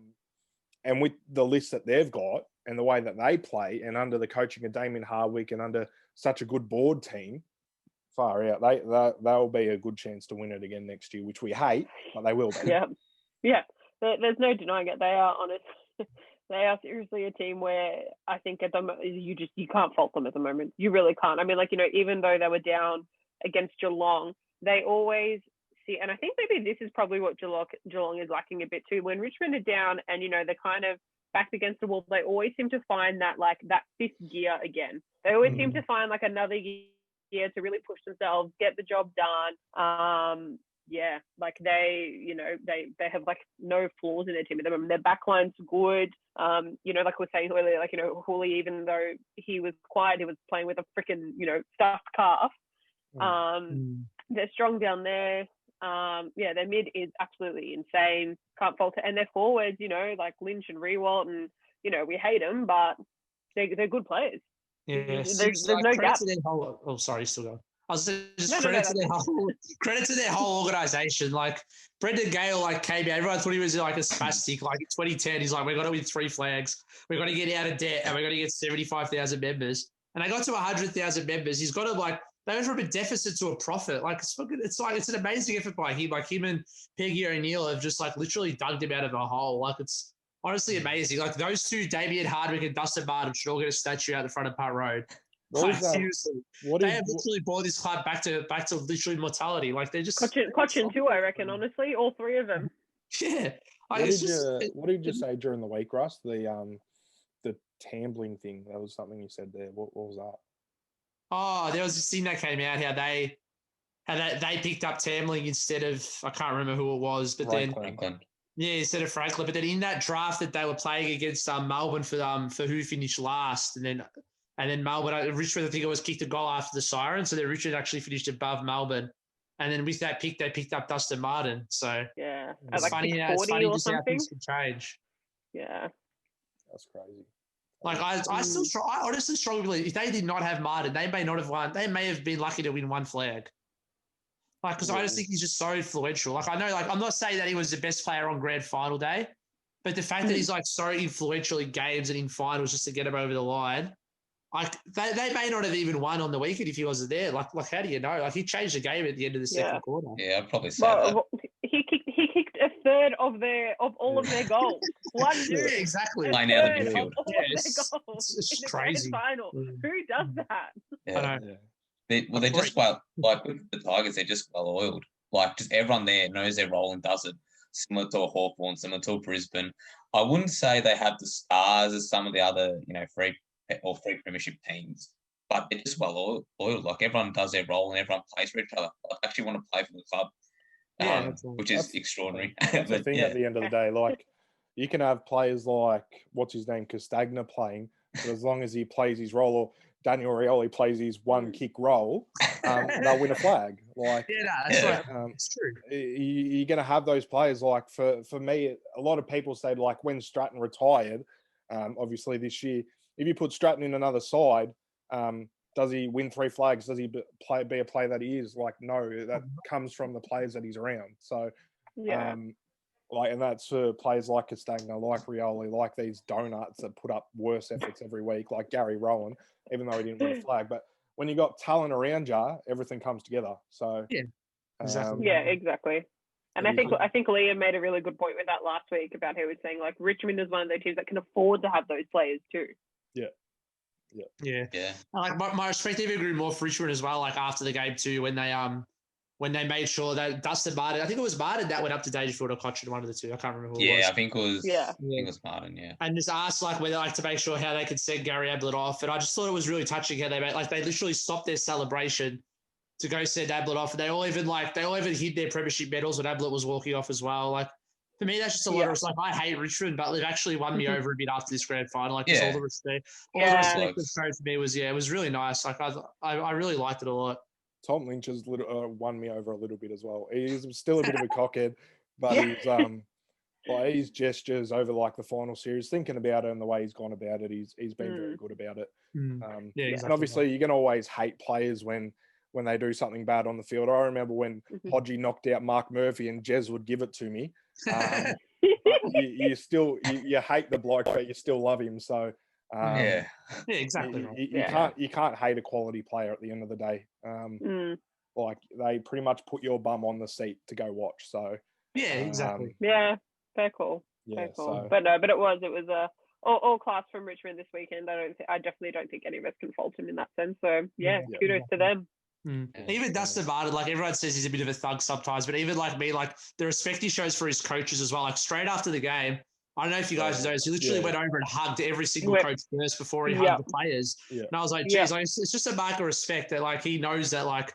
And with the list that they've got and the way that they play and under the coaching of Damien Hardwick and under such a good board team, far out, they'll be a good chance to win it again next year, which we hate, but they will be. Yeah. There's no denying it. They are honest. They are seriously a team where I think at the you can't fault them at the moment. You really can't. I mean, like, you know, even though they were down against Geelong, they always see, and I think maybe this is probably what Geelong is lacking a bit too. When Richmond are down and, you know, they're kind of backed against the wall, they always seem to find that fifth gear again. They always seem to find like another year to really push themselves, get the job done. Yeah, like they have like no flaws in their team at the moment. Their backline's good. You know, like we were saying earlier, like, you know, Hooley, even though he was quiet, he was playing with a freaking, you know, stuffed calf. They're strong down there. Yeah, their mid is absolutely insane. Can't fault it. And their forwards, you know, like Lynch and Rewalt, and, you know, we hate them, but they're good players. Yeah, there's no gap. Oh, sorry, still going. I was just credit to their whole organization. Like Brendan Gale, like came out. Everyone thought he was like a spastic. Like in 2010, he's like, "We've got to win 3 flags. We've got to get out of debt, and we've got to get 75,000 members." And they got to 100,000 members. He's got to like they went from a deficit to a profit. Like it's an amazing effort by him. Like him and Peggy O'Neill have just like literally dug him out of a hole. Like it's honestly amazing. Like those two, Damien Hardwick and Dustin Martin, should all get a statue out the front of Park Road. Like, seriously, they have literally brought this club back to literally mortality. Like they're just Cochin too, I reckon. Honestly, all 3 of them. Yeah. Like, what did you say during the week, Russ? The Tambling thing. That was something you said there. What was that? Oh, there was this thing that came out how they picked up Tambling instead of, I can't remember who it was, but Franklin. Yeah, instead of Franklin. But then in that draft that they were playing against Melbourne for who finished last, and then Melbourne, Richmond, I think it was kicked a goal after the siren. So then Richmond actually finished above Melbourne. And then with that pick, they picked up Dustin Martin. So yeah, it's like funny how just how things can change. Yeah. That's crazy. Like I honestly strongly believe if they did not have Martin, they may not have won. They may have been lucky to win 1 flag. Like, because I just think he's just so influential. Like I know, like I'm not saying that he was the best player on grand final day, but the fact that he's like so influential in games and in finals just to get him over the line. Like they may not have even won on the weekend if he wasn't there. Like how do you know? Like he changed the game at the end of the second quarter. Yeah, I'd probably say that. He kicked a third of all of their goals. One dude, yeah, exactly. Line out of the midfield. It's crazy. Final. Who does that? Yeah. I know. They're just well, like with the Tigers, they're just well oiled. Like just everyone there knows their role and does it. Similar to a Hawthorn, similar to a Brisbane. I wouldn't say they have the stars as some of the other, you know, free premiership teams, but they're just well oiled. Like everyone does their role and everyone plays for each other. I actually want to play for the club, which is extraordinary. That's the thing at the end of the day. Like you can have players like what's his name, Castagna playing, but as long as he plays his role, or Daniel Rioli plays his one kick role, they'll win a flag. Like that's right. It's true. You're going to have those players. Like for me, a lot of people say like when Stratton retired, obviously this year, if you put Stratton in another side, does he win 3 flags? Does he be a player that he is? Like, no, that comes from the players that he's around. So, and that's for players like Castagna, like Rioli, like these donuts that put up worse efforts every week, like Gary Rowan, even though he didn't win a flag. But when you got talent around you, everything comes together. So, exactly. Exactly. And I think Liam made a really good point with that last week about how he was saying like Richmond is one of those teams that can afford to have those players too. Yeah. Like my respect even grew more for Richmond as well. Like after the game too, when they made sure that Dustin Martin, I think it was Martin that went up to Dangerfield or Cochrane, one of the two. I can't remember who it was. Yeah, I think it was. Yeah. I think it was Martin. Yeah. And just asked like whether like to make sure how they could send Gary Ablett off. And I just thought it was really touching how they made like they literally stopped their celebration to go send Ablett off. And they all even hid their premiership medals when Ablett was walking off as well. Like for me, that's just a lot of like I hate Richmond, but they've actually won me over a bit after this grand final. Like just all the respect the respect that's shown for me was it was really nice. Like I really liked it a lot. Tom Lynch has won me over a little bit as well. He's still a bit of a cockhead, but he's like his gestures over like the final series, thinking about it and the way he's gone about it, he's been very good about it. Exactly. And obviously you can always hate players when they do something bad on the field. I remember when Hodgie knocked out Mark Murphy and Jez would give it to me. You still hate the bloke, but you still love him. So exactly. You can't hate a quality player at the end of the day. Like they pretty much put your bum on the seat to go watch. So exactly. Fair call. Yeah, fair call. so- But it was all class from Richmond this weekend. I definitely don't think any of us can fault him in that sense. So kudos to them. Even Dustin Martin, like everyone says he's a bit of a thug sometimes, but even like me, like the respect he shows for his coaches as well. Like straight after the game, I don't know if you guys know, he literally went over and hugged every single coach first before he hugged the players. And I was like, geez, like, it's just a mark of respect that like he knows that like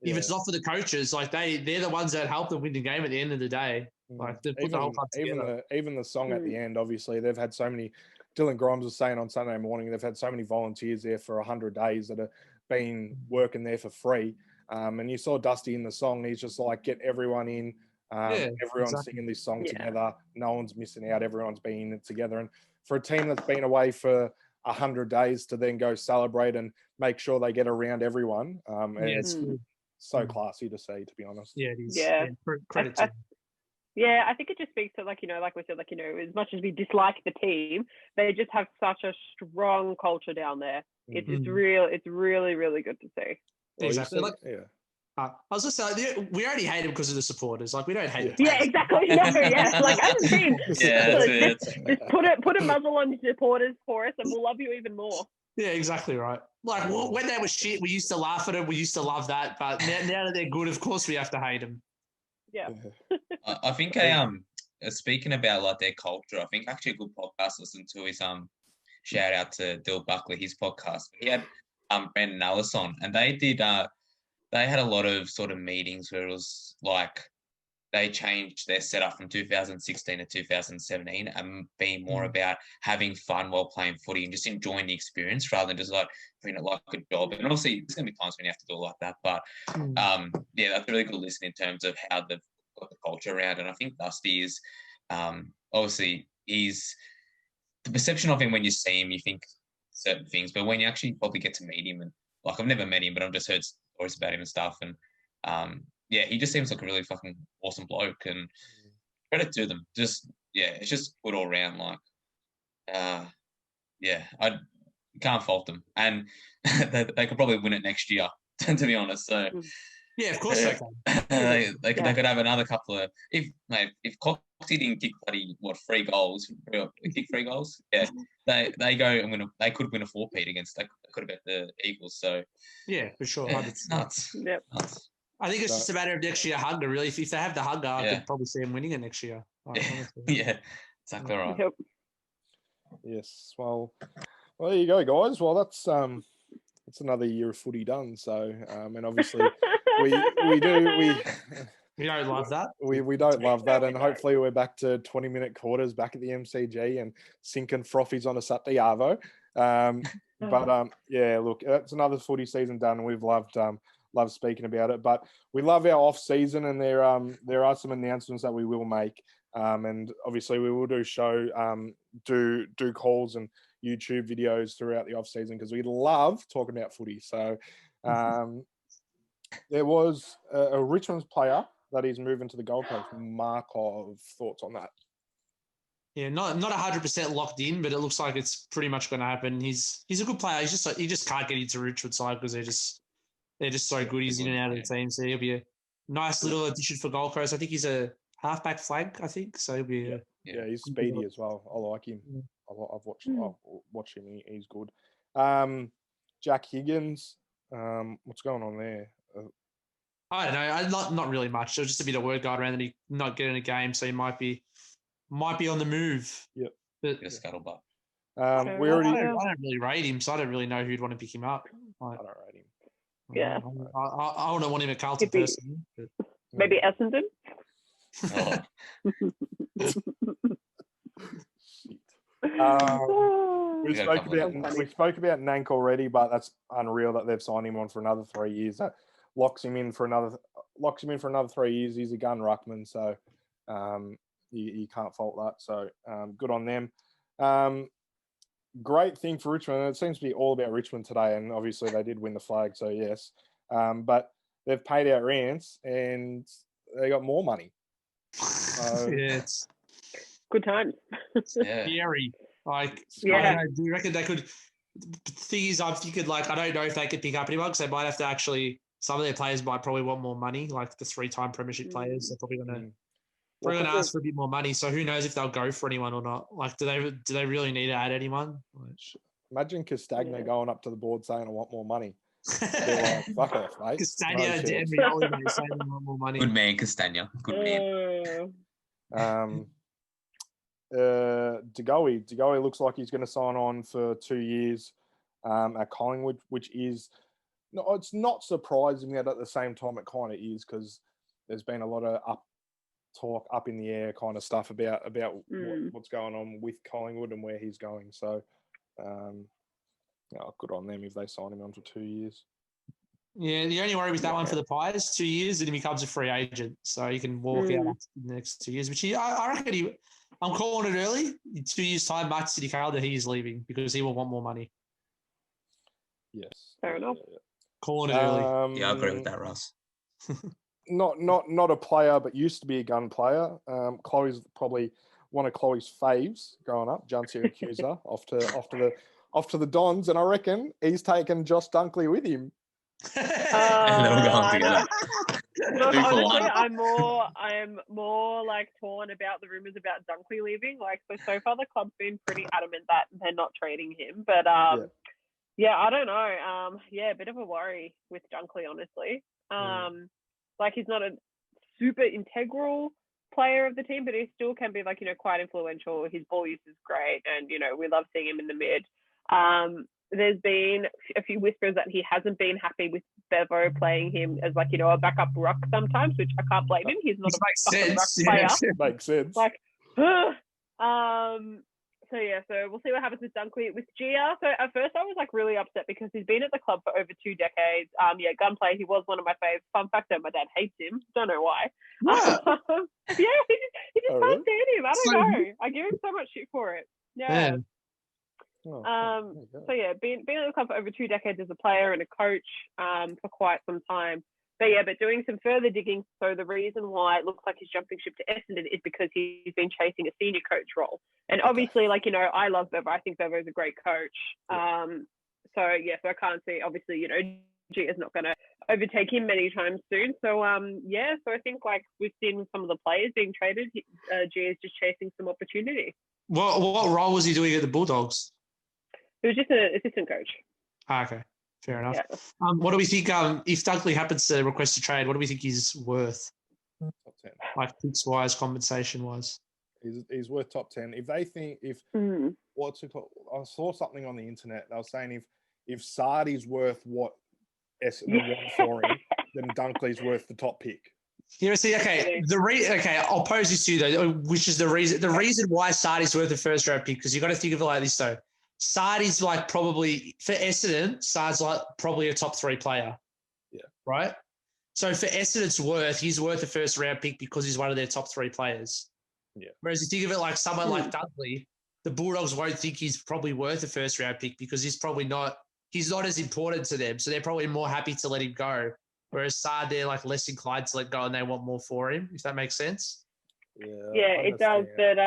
if it's not for the coaches, like they're the ones that help them win the game at the end of the day. Like they put the whole club together. Even the song at the end, obviously they've had so many. Dylan Grimes was saying on Sunday morning they've had so many volunteers there for 100 days that have been working there for free. And you saw Dusty in the song. He's just like, get everyone in. Everyone's singing this song together. No one's missing out. Everyone's been in it together. And for a team that's been away for 100 days to then go celebrate and make sure they get around everyone, it's so classy to see, to be honest. Yeah, it is. Yeah. Credit to him. Yeah, I think it just speaks to like we said, as much as we dislike the team, they just have such a strong culture down there. It's really, really good to see. Exactly. I was just saying, we already hate him because of the supporters. Like we don't hate him. Yeah, exactly. No, like as a team, just put a muzzle on your supporters for us, and we'll love you even more. Yeah, exactly right. Like when they were shit, we used to laugh at them. We used to love that, but now that they're good, of course we have to hate them. Yeah. I think speaking about like their culture, I think actually a good podcast to listen to is shout out to Dill Buckley, his podcast. He had Brandon Ellis on, and they had a lot of sort of meetings where it was like they changed their setup from 2016 to 2017 and being more about having fun while playing footy and just enjoying the experience rather than just like treating it like a job. And obviously there's going to be times when you have to do it like that. But that's a really good listen in terms of how they've got the culture around. And I think Dusty is obviously the perception of him when you see him, you think certain things, but when you actually probably get to meet him, and like I've never met him, but I've just heard stories about him and stuff. And he just seems like a really fucking awesome bloke, and credit to them. It's just good all around. Like, I can't fault them, and they could probably win it next year. To be honest, so yeah, of course they can. They could have another couple of if Coxie didn't kick 3 goals, kick 3 goals. Yeah, they go and win. They could win a 4-peat against. They could have bet the Eagles. So yeah, for sure. It's nuts. Yep. Nuts. I think it's just a matter of next year hunger, really. If they have the hunger, I could probably see them winning it next year. Yeah, exactly right. Yep. Yes. Well, there you go, guys. Well, that's another year of footy done. So, and obviously we don't love that. We don't love that, and hopefully we're back to 20-minute quarters back at the MCG and sinking frothies on a Saturday arvo. Look, that's another footy season done, and we've loved speaking about it. But we love our off season, and there are some announcements that we will make, and obviously we will do calls and YouTube videos throughout the off season because we love talking about footy. So there was a Richmond player that is moving to the Gold Coast. Markov, thoughts on that? Yeah, not 100% locked in, but it looks like it's pretty much going to happen. He's a good player. He just can't get into Richmond side because they're just so good. He's in and out of the team, so he'll be a nice little addition for Gold Coast. I think he's a halfback flank, I think. So he'll be Yeah, he's speedy as well. I like him. Yeah. I've watched Mm. him. He's good. Jack Higgins. What's going on there? I don't know. Not really much. It was just a bit of word going around that he not getting a game, so he might be on the move. Yep. But Get a scuttlebutt. We I already. don't really rate him, so I don't really know who'd want to pick him up. I Like, don't rate him. Yeah. I wouldn't want him at Carlton He'd be- personally. But Maybe Essendon. Oh, We We got a spoke couple of about good we spoke about Nank already, but that's unreal that they've signed him on for another 3 years. That locks him in for another 3 years. He's a gun ruckman, so you can't fault that. So good on them. Great thing for Richmond. It seems to be all about Richmond today, and obviously they did win the flag, so yes. But they've paid out rents and they got more money. yeah, it's Good times. Yeah. scary. Like, I Yeah. don't know, do you reckon they could? The thing is, I'm thinking like I don't know if they could pick up anyone because they might have to actually. Some of their players might probably want more money, like the 3-time premiership players. They're probably going to ask for a bit more money. So who knows if they'll go for anyone or not? Like, do they really need to add anyone? Imagine Castagna going up to the board saying, "I want more money." They're like, "Fuck off, mate." Castagna No and chance. Rioli, mate, saying they want more money. Good man, Castagna. Good man. DeGoey looks like he's going to sign on for 2 years at Collingwood, which is no, it's not surprising that at the same time it kind of is because there's been a lot of talk up in the air kind of stuff about what's going on with Collingwood and where he's going. So, good on them if they sign him on for 2 years. Yeah, the only worry with that one for the Pies, 2 years, and he becomes a free agent. So he can walk out in the next 2 years. Which I reckon I'm calling it early. In 2 years' time, Matt Siddiqui that he is leaving because he will want more money. Yes. Fair enough. Calling it early. Yeah, I agree with that, Russ. Not a player, but used to be a gun player. Chloe's probably one of Chloe's faves growing up. John Siracusa off to the Dons, and I reckon he's taken Josh Dunkley with him. And they'll go on together. Look, 2 for honestly, 1. I'm more like torn about the rumors about Dunkley leaving. Like, so far the club's been pretty adamant that they're not trading him. But yeah, I don't know. A bit of a worry with Dunkley, honestly. Like, he's not a super integral player of the team, but he still can be, like, quite influential. His ball use is great, and we love seeing him in the mid. There's been a few whispers that he hasn't been happy with Bevo playing him as, like, a backup ruck sometimes, which I can't blame him. He's not a backup ruck player. Makes sense. Like, so we'll see what happens with Dunkley. With Gia, so at first I was, like, really upset because he's been at the club for over 2 decades. Gunplay, he was one of my faves. Fun fact though, my dad hates him. Don't know why. He just can't stand him. I don't know. I give him so much shit for it. Yeah. Being at the club for over 2 decades as a player and a coach for quite some time. But doing some further digging. So the reason why it looks like he's jumping ship to Essendon is because he's been chasing a senior coach role. And obviously, I love Bevo. I think Bevo's a great coach. So I can't see, obviously, Gia's not going to overtake him many times soon. So, so I think, like, we've seen some of the players being traded, Gia's just chasing some opportunity. What role was he doing at the Bulldogs? He was just an assistant coach. Okay. Fair enough. Yeah. What do we think, if Dunkley happens to request a trade, what do we think he's worth? Top 10. Like picks-wise, compensation-wise? He's worth top 10. If they think, what's it called? I saw something on the internet. They were saying if Sardi's worth what Essendon want for him, then Dunkley's worth the top pick. Yeah, see, okay. I'll pose this to you though, which is the reason why Sardi's worth the first round pick, because you got to think of it like this though. Sardi's like probably for Essendon, Sardi's like probably a top 3 player. Yeah. Right? So for Essendon's he's worth a first round pick because he's one of their top 3 players. Yeah. Whereas you think of it like someone like Dunkley, the Bulldogs won't think he's probably worth a first round pick because he's not as important to them. So they're probably more happy to let him go. Whereas Sard, they're like less inclined to let go and they want more for him, if that makes sense. Yeah, it does. But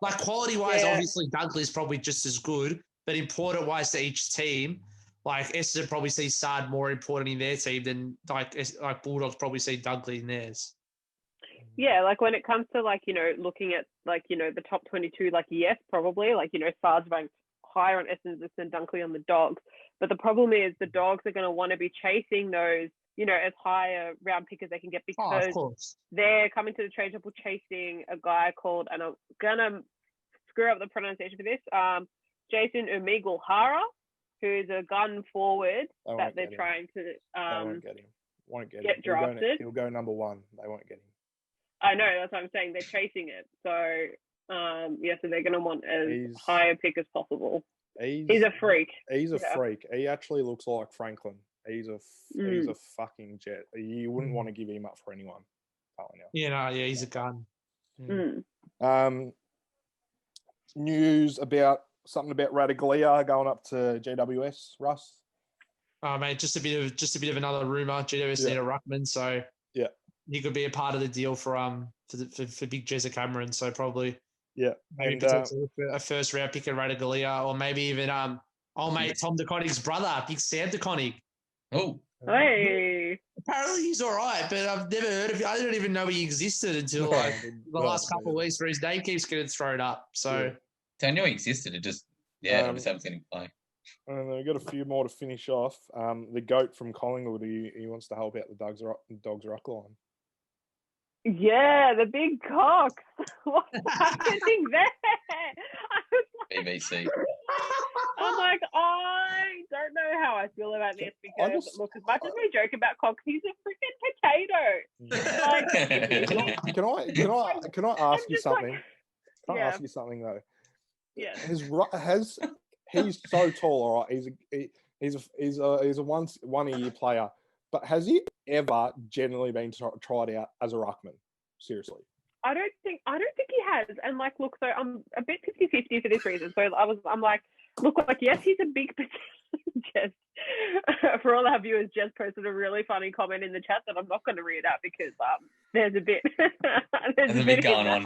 like quality wise, obviously Dunkley is probably just as good, but important wise to each team, like Essendon probably see Sard more important in their team than like Bulldogs probably see Dunkley in theirs. Yeah, like when it comes to like, looking at like, the top 22, like, yes, probably, like, Sard's ranked higher on Essendon than Dunkley on the Dogs. But the problem is the Dogs are going to want to be chasing those, as high a round pick as they can get, Oh, of because course. they're coming to the trade table chasing a guy called, and I'm going to screw up the pronunciation for this, Jason Umiguhara, who's a gun forward They that won't they're get him. trying to They won't get him. Won't get get him. drafted. He'll go number 1. They won't get him. I know, that's what I'm saying. They're chasing it. So, so they're going to want as He's- high a pick as possible. He's He's a freak. He's a Yeah. freak. He actually looks like Franklin. He's a Mm. fucking jet. You wouldn't want to give him up for anyone. Telling you. Yeah, he's a gun. Mm. News about something about Radaglia going up to GWS. Russ. Oh mate, just a bit of another rumor. GWS need a ruckman, so Yeah. he could be a part of the deal for Big Jezza Cameron. So probably Yeah. maybe And, potentially a first round pick at Radaglia, or maybe even mate, Tom DeConnick's brother, Big Sam DeConnick. Oh, Hey. Apparently he's all right, but I've never heard of him. I didn't even know he existed until like the last couple of weeks, where his name keeps getting thrown up. So so I knew he existed. It just, I just haven't seen him play. And we've got a few more to finish off. The goat from Collingwood, he wants to help out the Dogs ruck line. Yeah, the big cocks. What's happening there? BBC. I'm like, I don't know how I feel about this, because look, as much as we joke about cocks, he's a freaking potato. Like, Can I ask you just something? like- Can I Yeah. ask you something though? yeah. He's so tall, all right. He's a one a year player, but has he ever generally been tried out as a ruckman? Seriously. I don't think he has. And like, look, so I'm a bit 50-50 for this reason. So I'm like, look, like, yes, he's a big Jess. For all our viewers, Jess posted a really funny comment in the chat that I'm not going to read out, because there's a bit there's a bit going on.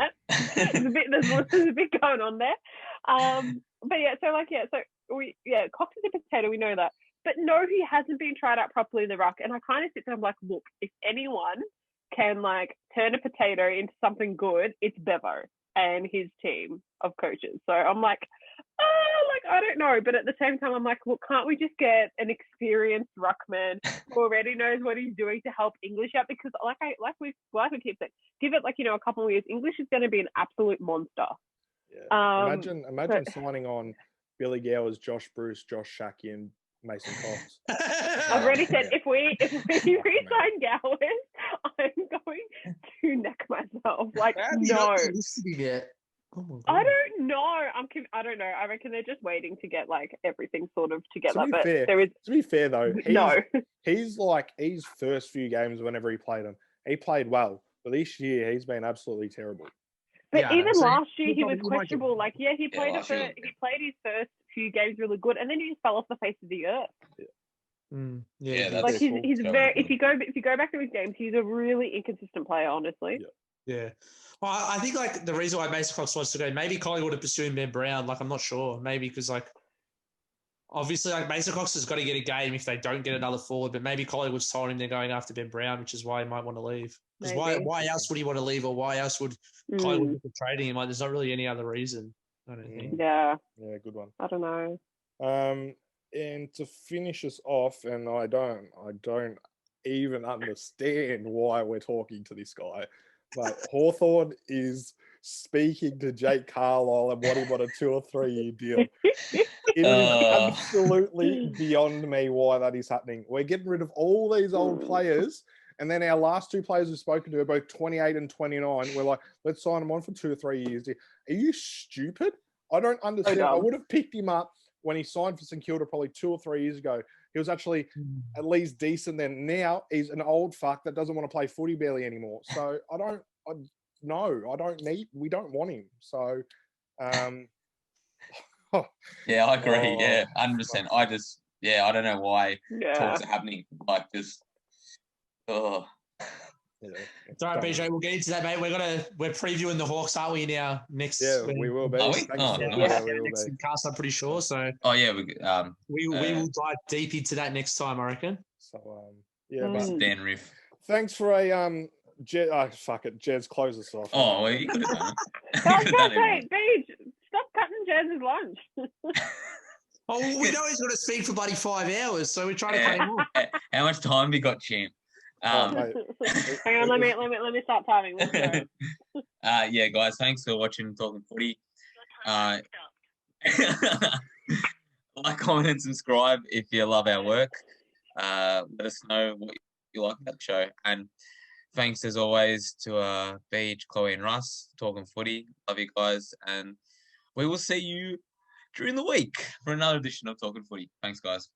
There's a bit going on there. But Cox is a potato, we know that. But no, he hasn't been tried out properly in the ruck. And I kind of sit there, I'm like, look, if anyone can like turn a potato into something good, it's Bevo and his team of coaches. So I'm like, I don't know. But at the same time, I'm like, look, can't we just get an experienced ruckman who already knows what he's doing to help English out? Because like we keep saying, give it like, a couple of years, English is going to be an absolute monster. Yeah. Imagine signing on Billy Gowers, Josh Bruce, Josh Shackey, and Mason Cox. I've already said if we re-sign Gowers, I'm going to neck myself. Like, no. I don't know. I don't know. I reckon they're just waiting to get like everything sort of together. To be fair though, he's his first few games whenever he played them, he played well. But this year he's been absolutely terrible. But even last year he was questionable. Like, he played his first few games really good, and then he just fell off the face of the earth. That's like he's very. If you go back to his games, he's a really inconsistent player, honestly. Yeah. Well, I think like the reason why Mason Cox wants to go, maybe Collingwood would have pursued Ben Brown. Like, I'm not sure. Maybe because like obviously like Mason Cox has got to get a game if they don't get another forward. But maybe Collingwood's told him they're going after Ben Brown, which is why he might want to leave. Because why else would he want to leave, or why else would Collingwood look at trading him? Like, there's not really any other reason. I don't think. Yeah. Yeah, good one. I don't know. And to finish us off, and I don't even understand why we're talking to this guy, but Hawthorn is speaking to Jake Carlisle and wanting a 2 or 3 year deal. It is absolutely beyond me why that is happening. We're getting rid of all these old players, and then our last 2 players we've spoken to are both 28 and 29. We're like, let's sign them on for 2 or 3 years. Are you stupid? I don't understand. I would have picked him up when he signed for St Kilda probably 2 or 3 years ago. He was actually at least decent then. Now he's an old fuck that doesn't want to play footy barely anymore. So we don't want him. So, yeah, I agree. 100%. I don't know why talks are happening like this. Oh. It's all right, BJ. We'll get into that, mate. We're previewing the Hawks, aren't we now? Next, we will be. Are we? Next cast, I'm pretty sure. So, we will dive deep into that next time, I reckon. So, Dan Riff. Thanks for a fuck it. Jez, close us off. Oh, well, you could have done it. I You was could have going done to say, it. Beach, stop cutting Jazz's lunch. Oh, we know he's going to speak for bloody 5 hours, so we're trying to cut him off. How much time have you got, champ? Mate. Hang on, let me start timing. Let's go. Yeah, guys, thanks for watching Talking Footy. Like, comment, and subscribe if you love our work. Let us know what you like about the show. And thanks, as always, to Beach, Chloe, and Russ, Talking Footy. Love you guys. And we will see you during the week for another edition of Talking Footy. Thanks, guys.